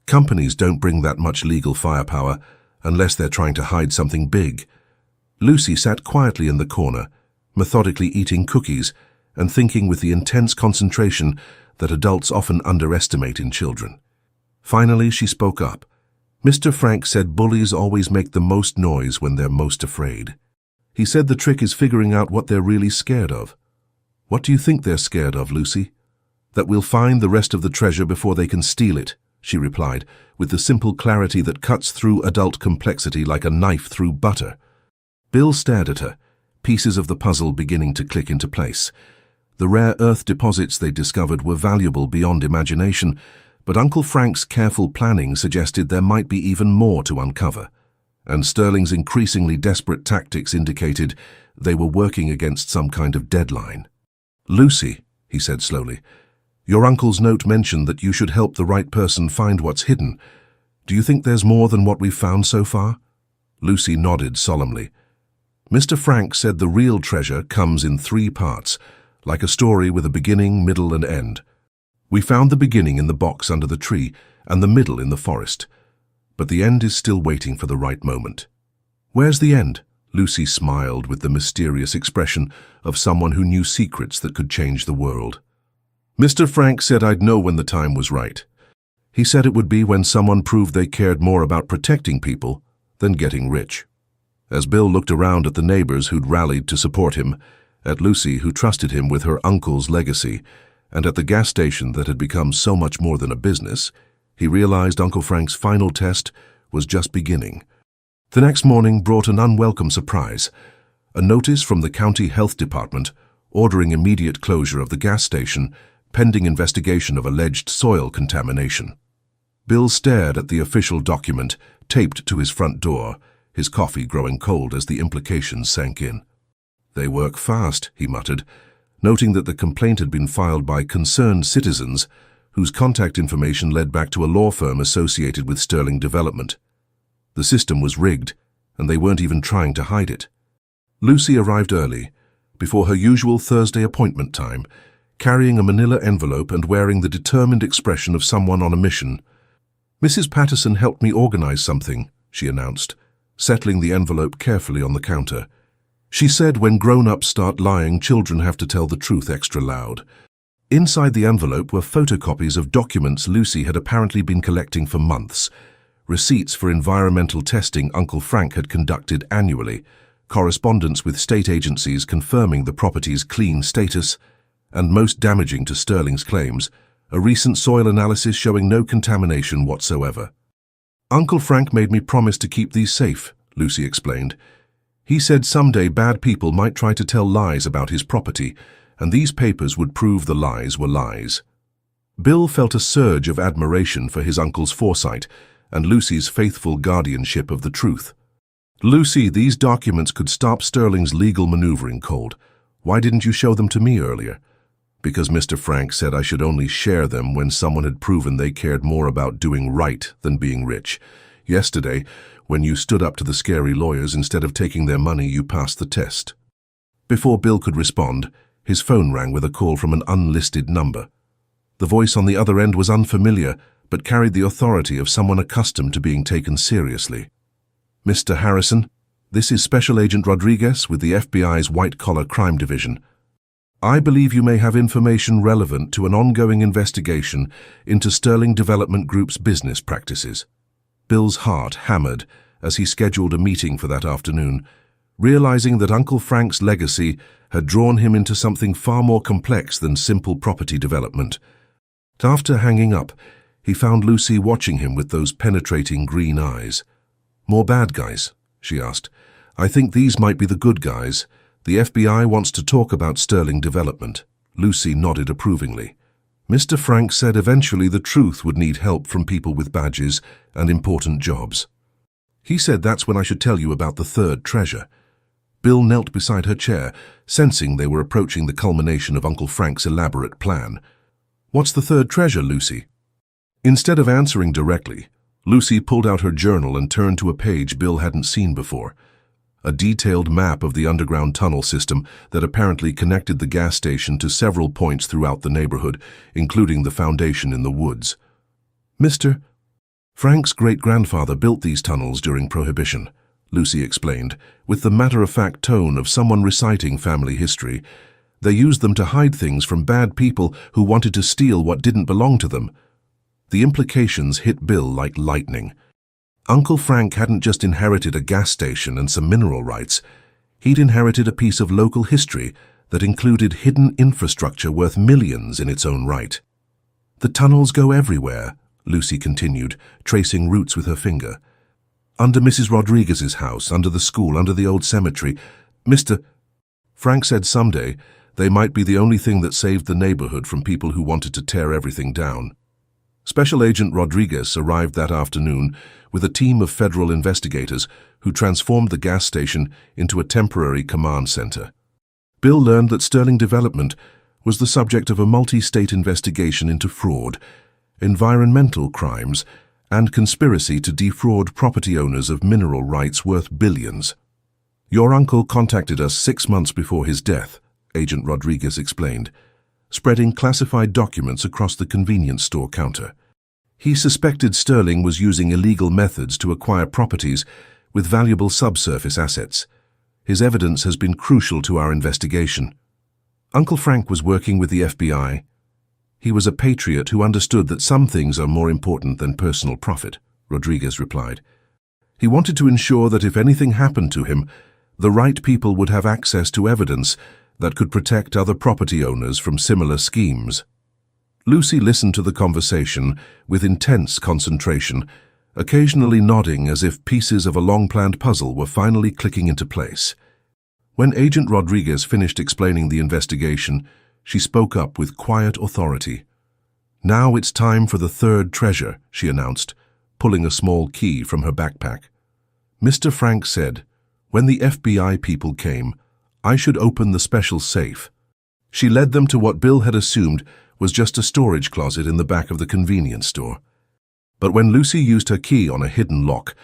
A: Companies don't bring that much legal firepower unless they're trying to hide something big. Lucy sat quietly in the corner, methodically eating cookies and thinking with the intense concentration that adults often underestimate in children. Finally, she spoke up. Mr. Frank said bullies always make the most noise when they're most afraid. He said the trick is figuring out what they're really scared of. What do you think they're scared of, Lucy? That we'll find the rest of the treasure before they can steal it, she replied, with the simple clarity that cuts through adult complexity like a knife through butter. Bill stared at her, pieces of the puzzle beginning to click into place. The rare earth deposits they discovered were valuable beyond imagination, but Uncle Frank's careful planning suggested there might be even more to uncover, and Sterling's increasingly desperate tactics indicated they were working against some kind of deadline. Lucy, he said slowly, your uncle's note mentioned that you should help the right person find what's hidden. Do you think there's more than what we've found so far? Lucy nodded solemnly. Mr. Frank said the real treasure comes in 3 parts, like a story with a beginning, middle, and end. We found the beginning in the box under the tree and the middle in the forest, but the end is still waiting for the right moment. Where's the end? Lucy smiled with the mysterious expression of someone who knew secrets that could change the world. Mr. Frank said I'd know when the time was right. He said it would be when someone proved they cared more about protecting people than getting rich. As Bill looked around at the neighbors who'd rallied to support him, at Lucy who trusted him with her uncle's legacy, and at the gas station that had become so much more than a business, he realized Uncle Frank's final test was just beginning. The next morning brought an unwelcome surprise, a notice from the county health department ordering immediate closure of the gas station pending investigation of alleged soil contamination. Bill stared at the official document taped to his front door, his coffee growing cold as the implications sank in. "They work fast," he muttered, noting that the complaint had been filed by concerned citizens whose contact information led back to a law firm associated with Sterling Development. The system was rigged, and they weren't even trying to hide it. Lucy arrived early, before her usual Thursday appointment time, carrying a manila envelope and wearing the determined expression of someone on a mission. "Mrs. Patterson helped me organize something," she announced, settling the envelope carefully on the counter. "She said when grown-ups start lying, children have to tell the truth extra loud." Inside the envelope were photocopies of documents Lucy had apparently been collecting for months, receipts for environmental testing Uncle Frank had conducted annually, correspondence with state agencies confirming the property's clean status, and most damaging to Sterling's claims, a recent soil analysis showing no contamination whatsoever. "Uncle Frank made me promise to keep these safe," Lucy explained. "He said someday bad people might try to tell lies about his property, and these papers would prove the lies were lies." Bill felt a surge of admiration for his uncle's foresight and Lucy's faithful guardianship of the truth. "Lucy, these documents could stop Sterling's legal maneuvering cold. Why didn't you show them to me earlier?" "Because Mr. Frank said I should only share them when someone had proven they cared more about doing right than being rich. Yesterday, when you stood up to the scary lawyers instead of taking their money, you passed the test." Before Bill could respond, his phone rang with a call from an unlisted number. The voice on the other end was unfamiliar, but carried the authority of someone accustomed to being taken seriously. "Mr. Harrison, this is Special Agent Rodriguez with the FBI's White-Collar Crime Division. I believe you may have information relevant to an ongoing investigation into Sterling Development Group's business practices." Bill's heart hammered as he scheduled a meeting for that afternoon, realizing that Uncle Frank's legacy had drawn him into something far more complex than simple property development. After hanging up, he found Lucy watching him with those penetrating green eyes. "More bad guys?" she asked. "I think these might be the good guys. The FBI wants to talk about Sterling Development." Lucy nodded approvingly. "Mr. Frank said eventually the truth would need help from people with badges and important jobs. He said that's when I should tell you about the third treasure." Bill knelt beside her chair, sensing they were approaching the culmination of Uncle Frank's elaborate plan. "What's the third treasure, Lucy?" Instead of answering directly, Lucy pulled out her journal and turned to a page Bill hadn't seen before. A detailed map of the underground tunnel system that apparently connected the gas station to several points throughout the neighborhood, including the foundation in the woods. "Mr. Frank's great-grandfather built these tunnels during Prohibition," Lucy explained, with the matter-of-fact tone of someone reciting family history. "They used them to hide things from bad people who wanted to steal what didn't belong to them." The implications hit Bill like lightning. Uncle Frank hadn't just inherited a gas station and some mineral rights. He'd inherited a piece of local history that included hidden infrastructure worth millions in its own right. "The tunnels go everywhere," Lucy continued, tracing routes with her finger. "Under Mrs. Rodriguez's house, under the school, under the old cemetery. Mr. Frank said someday they might be the only thing that saved the neighborhood from people who wanted to tear everything down." Special Agent Rodriguez arrived that afternoon with a team of federal investigators who transformed the gas station into a temporary command center. Bill learned that Sterling Development was the subject of a multi-state investigation into fraud, environmental crimes, and conspiracy to defraud property owners of mineral rights worth billions. "Your uncle contacted us 6 months before his death," Agent Rodriguez explained, spreading classified documents across the convenience store counter. "He suspected Sterling was using illegal methods to acquire properties with valuable subsurface assets. His evidence has been crucial to our investigation." Uncle Frank was working with the FBI. "He was a patriot who understood that some things are more important than personal profit," Rodriguez replied. "He wanted to ensure that if anything happened to him, the right people would have access to evidence that could protect other property owners from similar schemes." Lucy listened to the conversation with intense concentration, occasionally nodding as if pieces of a long-planned puzzle were finally clicking into place. When Agent Rodriguez finished explaining the investigation, she spoke up with quiet authority. "Now it's time for the third treasure," she announced, pulling a small key from her backpack. Mr. Frank said, "When the FBI people came, I should open the special safe." She led them to what Bill had assumed was just a storage closet in the back of the convenience store. But when Lucy used her key on a hidden lock,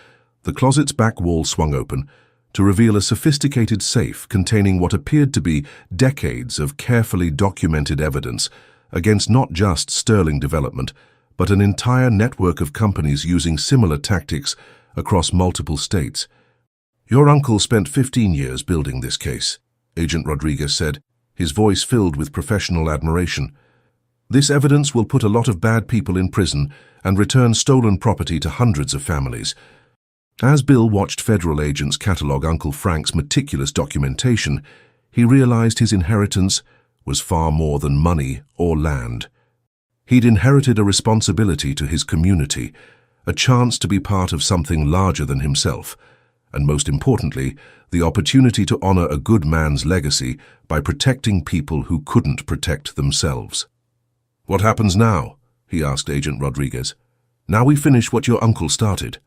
A: the closet's back wall swung open to reveal a sophisticated safe containing what appeared to be decades of carefully documented evidence against not just Sterling Development, but an entire network of companies using similar tactics across multiple states. "Your uncle spent 15 years building this case," Agent Rodriguez said, his voice filled with professional admiration. "This evidence will put a lot of bad people in prison and return stolen property to hundreds of families." As Bill watched federal agents catalog Uncle Frank's meticulous documentation, he realized his inheritance was far more than money or land. He'd inherited a responsibility to his community, a chance to be part of something larger than himself, and most importantly, the opportunity to honor a good man's legacy by protecting people who couldn't protect themselves. "What happens now?" he asked Agent Rodriguez. "Now we finish what your uncle started.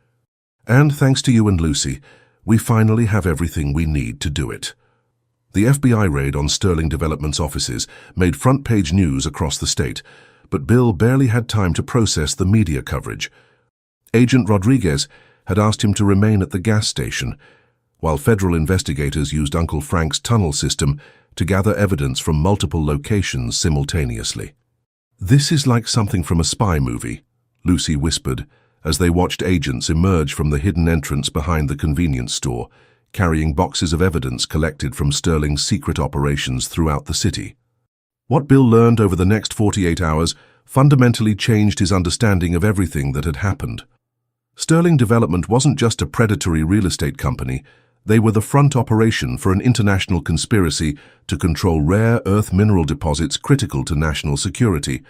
A: And thanks to you and Lucy, we finally have everything we need to do it." The FBI raid on Sterling Development's offices made front-page news across the state, but Bill barely had time to process the media coverage. Agent Rodriguez had asked him to remain at the gas station, while federal investigators used Uncle Frank's tunnel system to gather evidence from multiple locations simultaneously. "This is like something from a spy movie," Lucy whispered, as they watched agents emerge from the hidden entrance behind the convenience store, carrying boxes of evidence collected from Sterling's secret operations throughout the city. What Bill learned over the next 48 hours fundamentally changed his understanding of everything that had happened. Sterling Development wasn't just a predatory real estate company, they were the front operation for an international conspiracy to control rare earth mineral deposits critical to national security.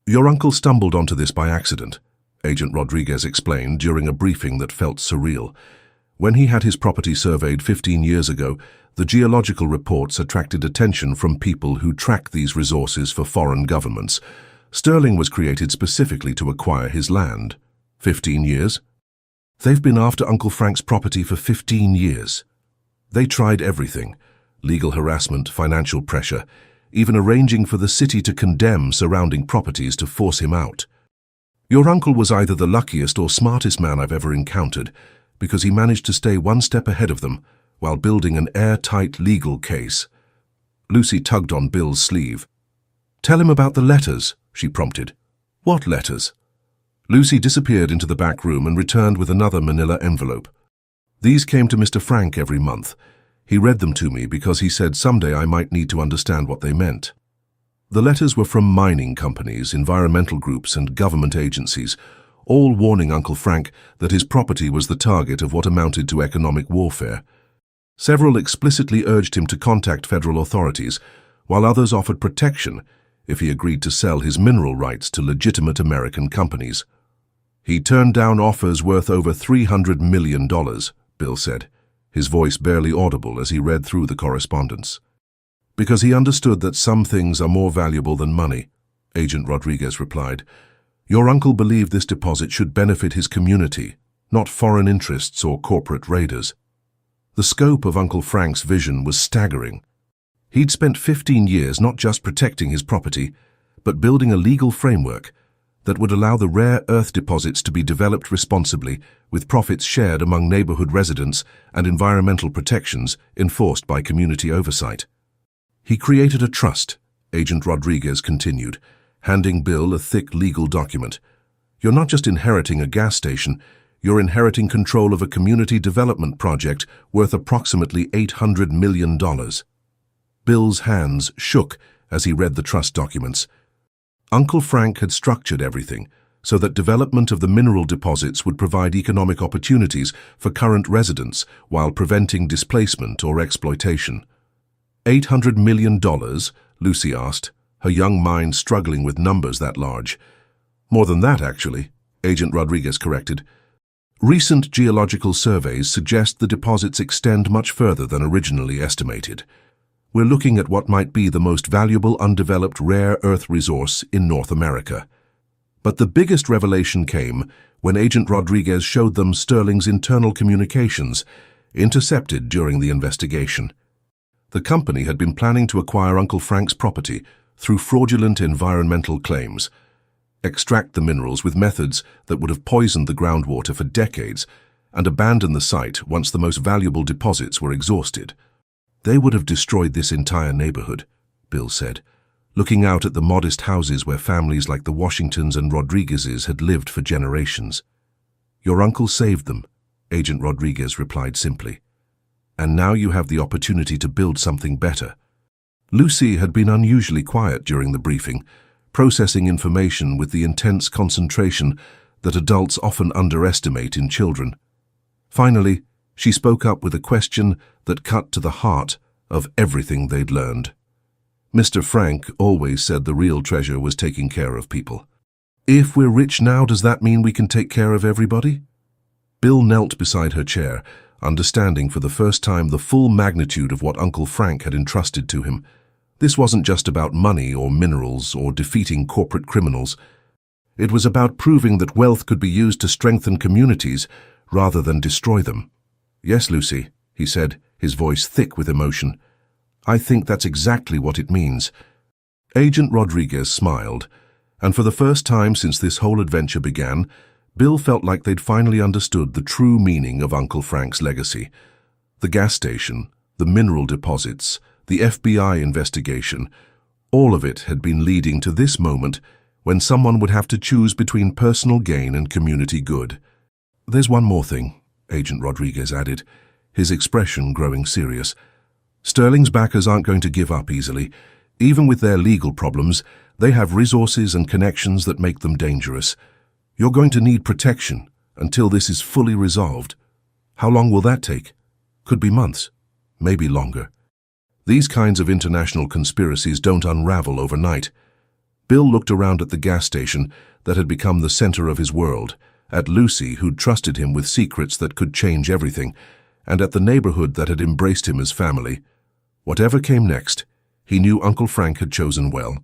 A: "Your uncle stumbled onto this by accident," Agent Rodriguez explained during a briefing that felt surreal. When he had his property surveyed 15 years ago, the geological reports attracted attention from people who track these resources for foreign governments. Sterling was created specifically to acquire his land. 15 years? They've been after Uncle Frank's property for 15 years. They tried everything: legal harassment, financial pressure, even arranging for the city to condemn surrounding properties to force him out. "Your uncle was either the luckiest or smartest man I've ever encountered, because he managed to stay one step ahead of them while building an airtight legal case." Lucy tugged on Bill's sleeve. "Tell him about the letters," she prompted. "What letters?" Lucy disappeared into the back room and returned with another manila envelope. "These came to Mr. Frank every month. He read them to me because he said someday I might need to understand what they meant." The letters were from mining companies, environmental groups, and government agencies, all warning Uncle Frank that his property was the target of what amounted to economic warfare. Several explicitly urged him to contact federal authorities, while others offered protection if he agreed to sell his mineral rights to legitimate American companies. "He turned down offers worth over $300 million, Bill said, his voice barely audible as he read through the correspondence. "Because he understood that some things are more valuable than money," Agent Rodriguez replied. "Your uncle believed this deposit should benefit his community, not foreign interests or corporate raiders." The scope of Uncle Frank's vision was staggering. He'd spent 15 years not just protecting his property, but building a legal framework that would allow the rare earth deposits to be developed responsibly, with profits shared among neighborhood residents and environmental protections enforced by community oversight. "He created a trust," Agent Rodriguez continued, handing Bill a thick legal document. "You're not just inheriting a gas station, you're inheriting control of a community development project worth approximately $800 million. Bill's hands shook as he read the trust documents. Uncle Frank had structured everything so that development of the mineral deposits would provide economic opportunities for current residents while preventing displacement or exploitation. $800 million, Lucy asked, her young mind struggling with numbers that large. "More than that, actually," Agent Rodriguez corrected. "Recent geological surveys suggest the deposits extend much further than originally estimated. We're looking at what might be the most valuable undeveloped rare earth resource in North America." But the biggest revelation came when Agent Rodriguez showed them Sterling's internal communications, intercepted during the investigation. The company had been planning to acquire Uncle Frank's property through fraudulent environmental claims, extract the minerals with methods that would have poisoned the groundwater for decades, and abandon the site once the most valuable deposits were exhausted. They would have destroyed this entire neighborhood, Bill said, looking out at the modest houses where families like the Washingtons and Rodriguezes had lived for generations. Your uncle saved them, Agent Rodriguez replied simply. And now you have the opportunity to build something better. Lucy had been unusually quiet during the briefing, processing information with the intense concentration that adults often underestimate in children. Finally, she spoke up with a question that cut to the heart of everything they'd learned. Mr. Frank always said the real treasure was taking care of people. If we're rich now, does that mean we can take care of everybody? Bill knelt beside her chair, understanding for the first time the full magnitude of what Uncle Frank had entrusted to him. This wasn't just about money or minerals or defeating corporate criminals. It was about proving that wealth could be used to strengthen communities rather than destroy them. Yes, Lucy, he said, his voice thick with emotion. I think that's exactly what it means. Agent Rodriguez smiled, and for the first time since this whole adventure began, Bill felt like they'd finally understood the true meaning of Uncle Frank's legacy. The gas station, the mineral deposits, the FBI investigation, all of it had been leading to this moment when someone would have to choose between personal gain and community good. There's one more thing, Agent Rodriguez added, his expression growing serious. Sterling's backers aren't going to give up easily. Even with their legal problems, they have resources and connections that make them dangerous. You're going to need protection until this is fully resolved. How long will that take? Could be months, maybe longer. These kinds of international conspiracies don't unravel overnight. Bill looked around at the gas station that had become the center of his world, at Lucy, who'd trusted him with secrets that could change everything, and at the neighborhood that had embraced him as family. Whatever came next, he knew Uncle Frank had chosen well.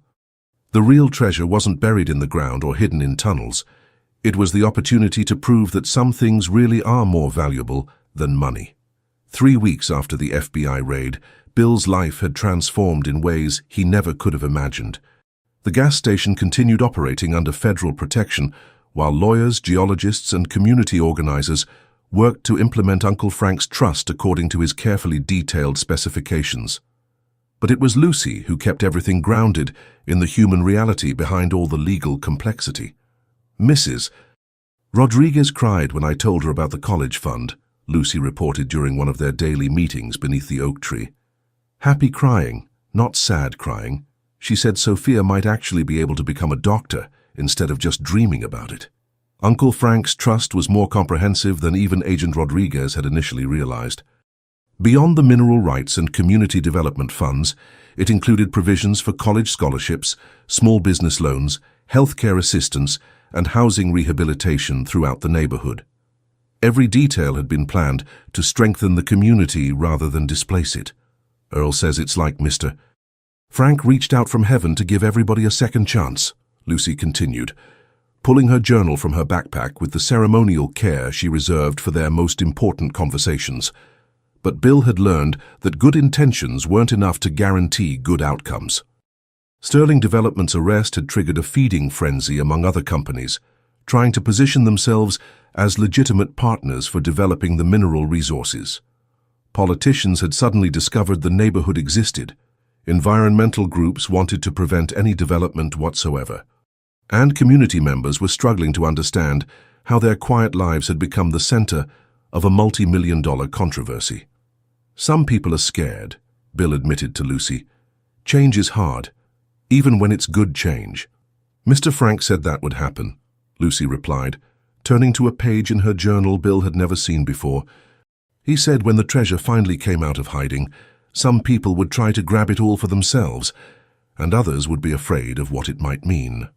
A: The real treasure wasn't buried in the ground or hidden in tunnels. It was the opportunity to prove that some things really are more valuable than money. 3 weeks after the FBI raid, Bill's life had transformed in ways he never could have imagined. The gas station continued operating under federal protection, while lawyers, geologists, and community organizers worked to implement Uncle Frank's trust according to his carefully detailed specifications. But it was Lucy who kept everything grounded in the human reality behind all the legal complexity. Mrs. Rodriguez cried when I told her about the college fund, Lucy reported during one of their daily meetings beneath the oak tree. Happy crying, not sad crying. She said Sophia might actually be able to become a doctor instead of just dreaming about it. Uncle Frank's trust was more comprehensive than even Agent Rodriguez had initially realized. Beyond the mineral rights and community development funds, it included provisions for college scholarships, small business loans, healthcare assistance, and housing rehabilitation throughout the neighborhood. Every detail had been planned to strengthen the community rather than displace it. Earl says it's like Mr. Frank reached out from heaven to give everybody a second chance, Lucy continued, pulling her journal from her backpack with the ceremonial care she reserved for their most important conversations. But Bill had learned that good intentions weren't enough to guarantee good outcomes. Sterling Development's arrest had triggered a feeding frenzy among other companies, trying to position themselves as legitimate partners for developing the mineral resources. Politicians had suddenly discovered the neighborhood existed. Environmental groups wanted to prevent any development whatsoever. And community members were struggling to understand how their quiet lives had become the center of a multi-million-dollar controversy. Some people are scared, Bill admitted to Lucy. Change is hard, even when it's good change. Mr. Frank said that would happen, Lucy replied, turning to a page in her journal Bill had never seen before. He said when the treasure finally came out of hiding, some people would try to grab it all for themselves, and others would be afraid of what it might mean.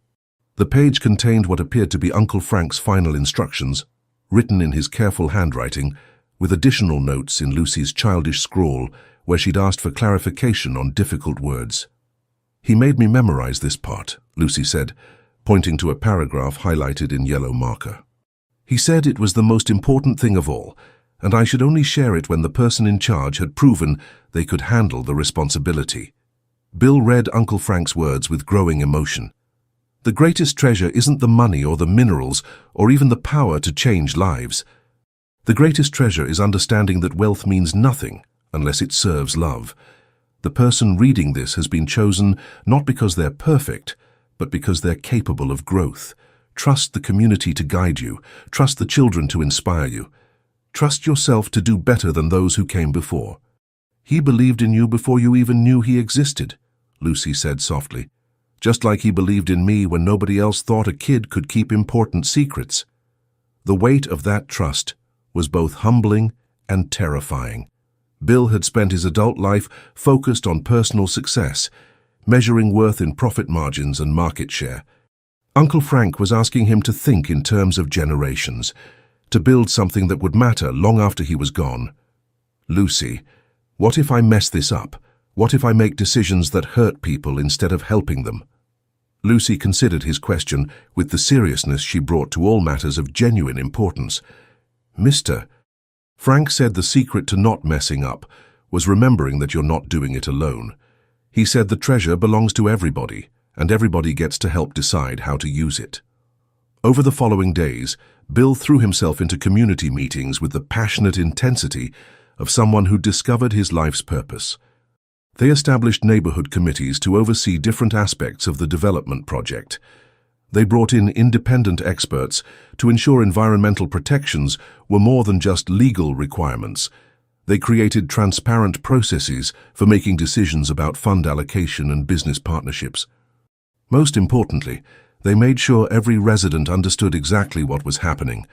A: The page contained what appeared to be Uncle Frank's final instructions, written in his careful handwriting, with additional notes in Lucy's childish scrawl where she'd asked for clarification on difficult words. He made me memorize this part, Lucy said, pointing to a paragraph highlighted in yellow marker. He said it was the most important thing of all, and I should only share it when the person in charge had proven they could handle the responsibility. Bill read Uncle Frank's words with growing emotion. The greatest treasure isn't the money or the minerals or even the power to change lives. The greatest treasure is understanding that wealth means nothing unless it serves love. The person reading this has been chosen not because they're perfect, but because they're capable of growth. Trust the community to guide you. Trust the children to inspire you. Trust yourself to do better than those who came before. He believed in you before you even knew he existed, Lucy said softly. Just like he believed in me when nobody else thought a kid could keep important secrets. The weight of that trust was both humbling and terrifying. Bill had spent his adult life focused on personal success, measuring worth in profit margins and market share. Uncle Frank was asking him to think in terms of generations, to build something that would matter long after he was gone. Lucy, what if I mess this up? What if I make decisions that hurt people instead of helping them? Lucy considered his question with the seriousness she brought to all matters of genuine importance. Mister, Frank said the secret to not messing up was remembering that you're not doing it alone. He said the treasure belongs to everybody, and everybody gets to help decide how to use it. Over the following days, Bill threw himself into community meetings with the passionate intensity of someone who discovered his life's purpose. They established neighborhood committees to oversee different aspects of the development project. They brought in independent experts to ensure environmental protections were more than just legal requirements. They created transparent processes for making decisions about fund allocation and business partnerships. Most importantly, they made sure every resident understood exactly what was happening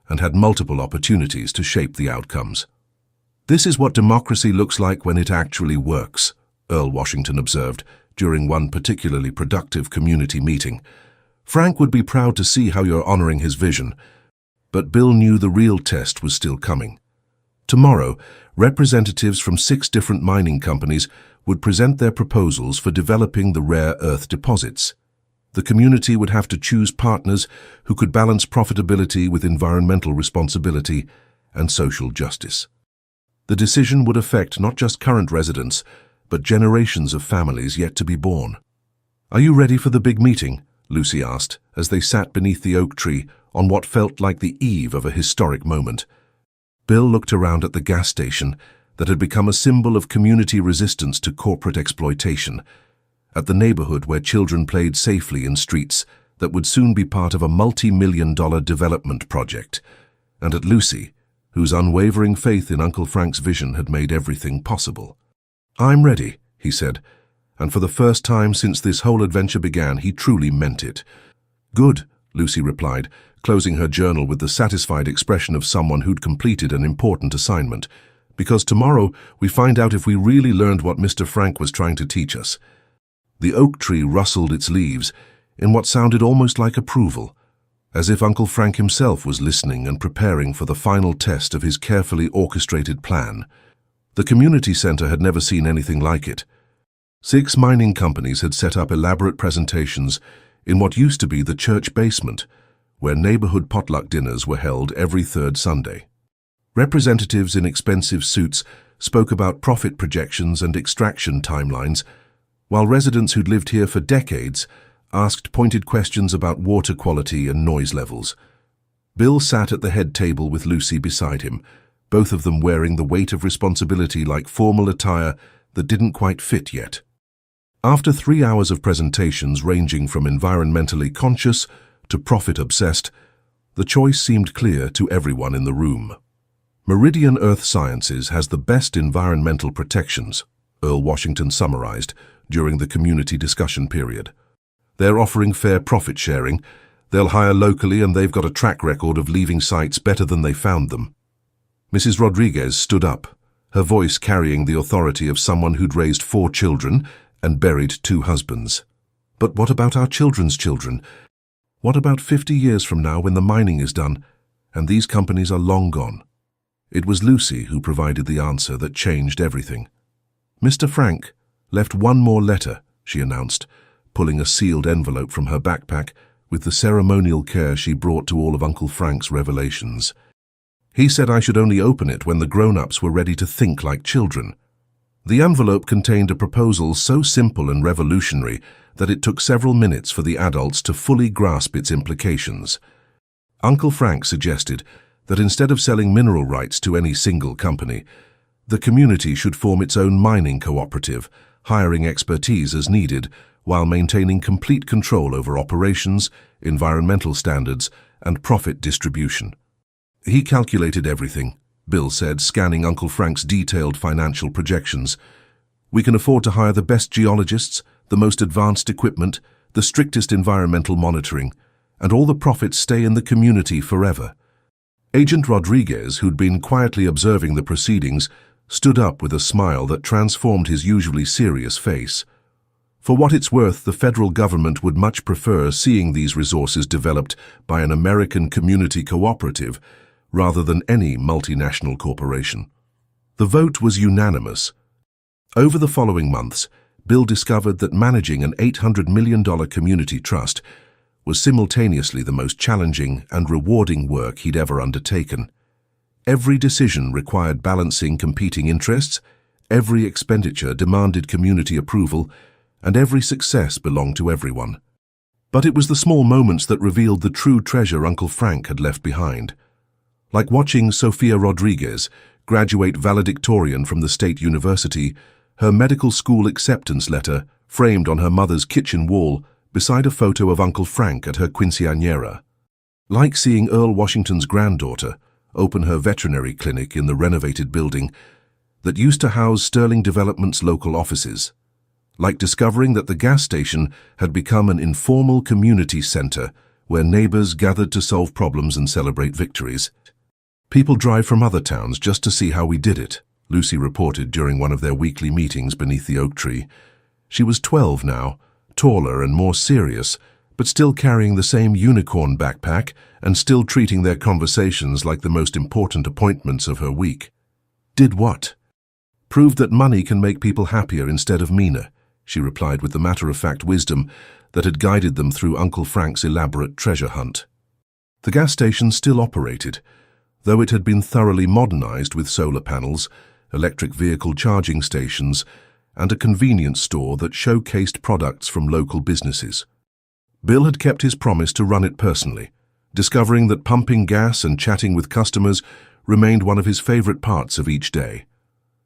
A: and had multiple opportunities to shape the outcomes. This is what democracy looks like when it actually works, Earl Washington observed during one particularly productive community meeting. Frank would be proud to see how you're honoring his vision, but Bill knew the real test was still coming. Tomorrow, representatives from 6 different mining companies would present their proposals for developing the rare earth deposits. The community would have to choose partners who could balance profitability with environmental responsibility and social justice. The decision would affect not just current residents, but generations of families yet to be born. "Are you ready for the big meeting?" Lucy asked, as they sat beneath the oak tree on what felt like the eve of a historic moment. Bill looked around at the gas station that had become a symbol of community resistance to corporate exploitation, at the neighborhood where children played safely in streets that would soon be part of a multi-million-dollar development project, and at Lucy, whose unwavering faith in Uncle Frank's vision had made everything possible. "I'm ready," he said, and for the first time since this whole adventure began, he truly meant it. "Good," Lucy replied, closing her journal with the satisfied expression of someone who'd completed an important assignment, "because tomorrow we find out if we really learned what Mr. Frank was trying to teach us." The oak tree rustled its leaves in what sounded almost like approval, as if Uncle Frank himself was listening and preparing for the final test of his carefully orchestrated plan. The community center had never seen anything like it. 6 mining companies had set up elaborate presentations in what used to be the church basement, where neighborhood potluck dinners were held every 3rd Sunday. Representatives in expensive suits spoke about profit projections and extraction timelines, while residents who'd lived here for decades asked pointed questions about water quality and noise levels. Bill sat at the head table with Lucy beside him, both of them wearing the weight of responsibility like formal attire that didn't quite fit yet. After 3 hours of presentations ranging from environmentally conscious to profit-obsessed, the choice seemed clear to everyone in the room. Meridian Earth Sciences has the best environmental protections, Earl Washington summarized during the community discussion period. They're offering fair profit sharing, they'll hire locally, and they've got a track record of leaving sites better than they found them. Mrs. Rodriguez stood up, her voice carrying the authority of someone who'd raised 4 children and buried 2 husbands. "But what about our children's children? What about 50 years from now when the mining is done and these companies are long gone?" It was Lucy who provided the answer that changed everything. "Mr. Frank left one more letter," she announced, pulling a sealed envelope from her backpack with the ceremonial care she brought to all of Uncle Frank's revelations. He said I should only open it when the grown-ups were ready to think like children. The envelope contained a proposal so simple and revolutionary that it took several minutes for the adults to fully grasp its implications. Uncle Frank suggested that instead of selling mineral rights to any single company, the community should form its own mining cooperative, hiring expertise as needed, while maintaining complete control over operations, environmental standards, and profit distribution. He calculated everything, Bill said, scanning Uncle Frank's detailed financial projections. We can afford to hire the best geologists, the most advanced equipment, the strictest environmental monitoring, and all the profits stay in the community forever. Agent Rodriguez, who'd been quietly observing the proceedings, stood up with a smile that transformed his usually serious face. For what it's worth, the federal government would much prefer seeing these resources developed by an American community cooperative rather than any multinational corporation. The vote was unanimous. Over the following months, Bill discovered that managing an $800 million community trust was simultaneously the most challenging and rewarding work he'd ever undertaken. Every decision required balancing competing interests, every expenditure demanded community approval, and every success belonged to everyone. But it was the small moments that revealed the true treasure Uncle Frank had left behind. Like watching Sofia Rodriguez graduate valedictorian from the state university, her medical school acceptance letter framed on her mother's kitchen wall beside a photo of Uncle Frank at her quinceañera. Like seeing Earl Washington's granddaughter open her veterinary clinic in the renovated building that used to house Sterling Development's local offices. Like discovering that the gas station had become an informal community center where neighbors gathered to solve problems and celebrate victories. People drive from other towns just to see how we did it, Lucy reported during one of their weekly meetings beneath the oak tree. She was 12 now, taller and more serious, but still carrying the same unicorn backpack and still treating their conversations like the most important appointments of her week. Did what? Proved that money can make people happier instead of meaner, she replied with the matter-of-fact wisdom that had guided them through Uncle Frank's elaborate treasure hunt. The gas station still operated, though it had been thoroughly modernized with solar panels, electric vehicle charging stations, and a convenience store that showcased products from local businesses. Bill had kept his promise to run it personally, discovering that pumping gas and chatting with customers remained one of his favorite parts of each day.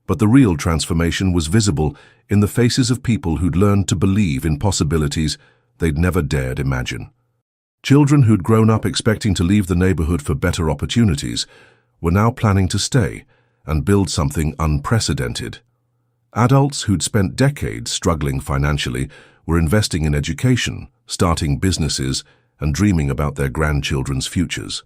A: But the real transformation was visible in the faces of people who'd learned to believe in possibilities they'd never dared imagine. Children who'd grown up expecting to leave the neighborhood for better opportunities were now planning to stay and build something unprecedented. Adults who'd spent decades struggling financially were investing in education, starting businesses, and dreaming about their grandchildren's futures.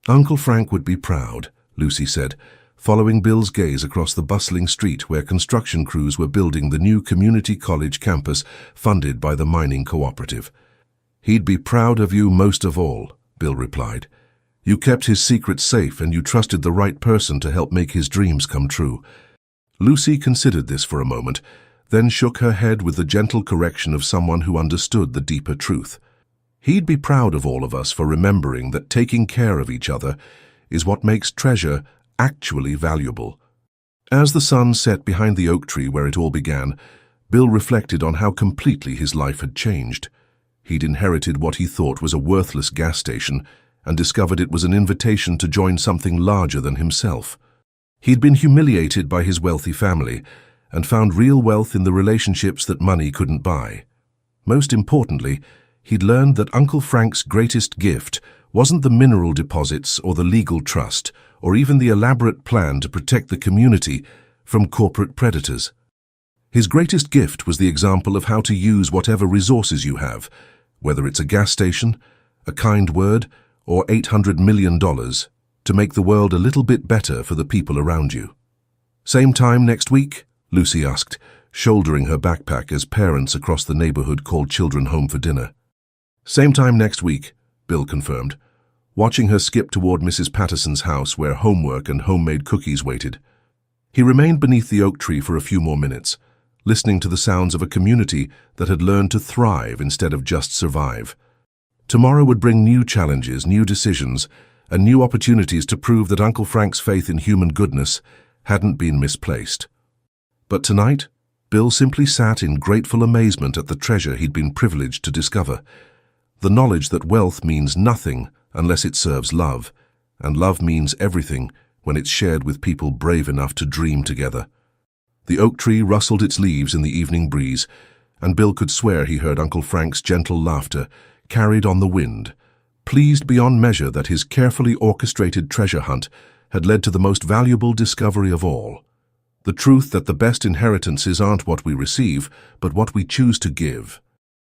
A: Uncle Frank would be proud, Lucy said, following Bill's gaze across the bustling street where construction crews were building the new community college campus funded by the mining cooperative. He'd be proud of you most of all, Bill replied. You kept his secret safe and you trusted the right person to help make his dreams come true. Lucy considered this for a moment, then shook her head with the gentle correction of someone who understood the deeper truth. He'd be proud of all of us for remembering that taking care of each other is what makes treasure actually valuable. As the sun set behind the oak tree where it all began, Bill reflected on how completely his life had changed. He'd inherited what he thought was a worthless gas station and discovered it was an invitation to join something larger than himself. He'd been humiliated by his wealthy family and found real wealth in the relationships that money couldn't buy. Most importantly, he'd learned that Uncle Frank's greatest gift wasn't the mineral deposits or the legal trust or even the elaborate plan to protect the community from corporate predators. His greatest gift was the example of how to use whatever resources you have, whether it's a gas station, a kind word, or $800 million, to make the world a little bit better for the people around you. Same time next week? Lucy asked, shouldering her backpack as parents across the neighborhood called children home for dinner. Same time next week, Bill confirmed, watching her skip toward Mrs. Patterson's house where homework and homemade cookies waited. He remained beneath the oak tree for a few more minutes, listening to the sounds of a community that had learned to thrive instead of just survive. Tomorrow would bring new challenges, new decisions, and new opportunities to prove that Uncle Frank's faith in human goodness hadn't been misplaced. But tonight, Bill simply sat in grateful amazement at the treasure he'd been privileged to discover. The knowledge that wealth means nothing unless it serves love, and love means everything when it's shared with people brave enough to dream together. The oak tree rustled its leaves in the evening breeze, and Bill could swear he heard Uncle Frank's gentle laughter carried on the wind, pleased beyond measure that his carefully orchestrated treasure hunt had led to the most valuable discovery of all: the truth that the best inheritances aren't what we receive, but what we choose to give.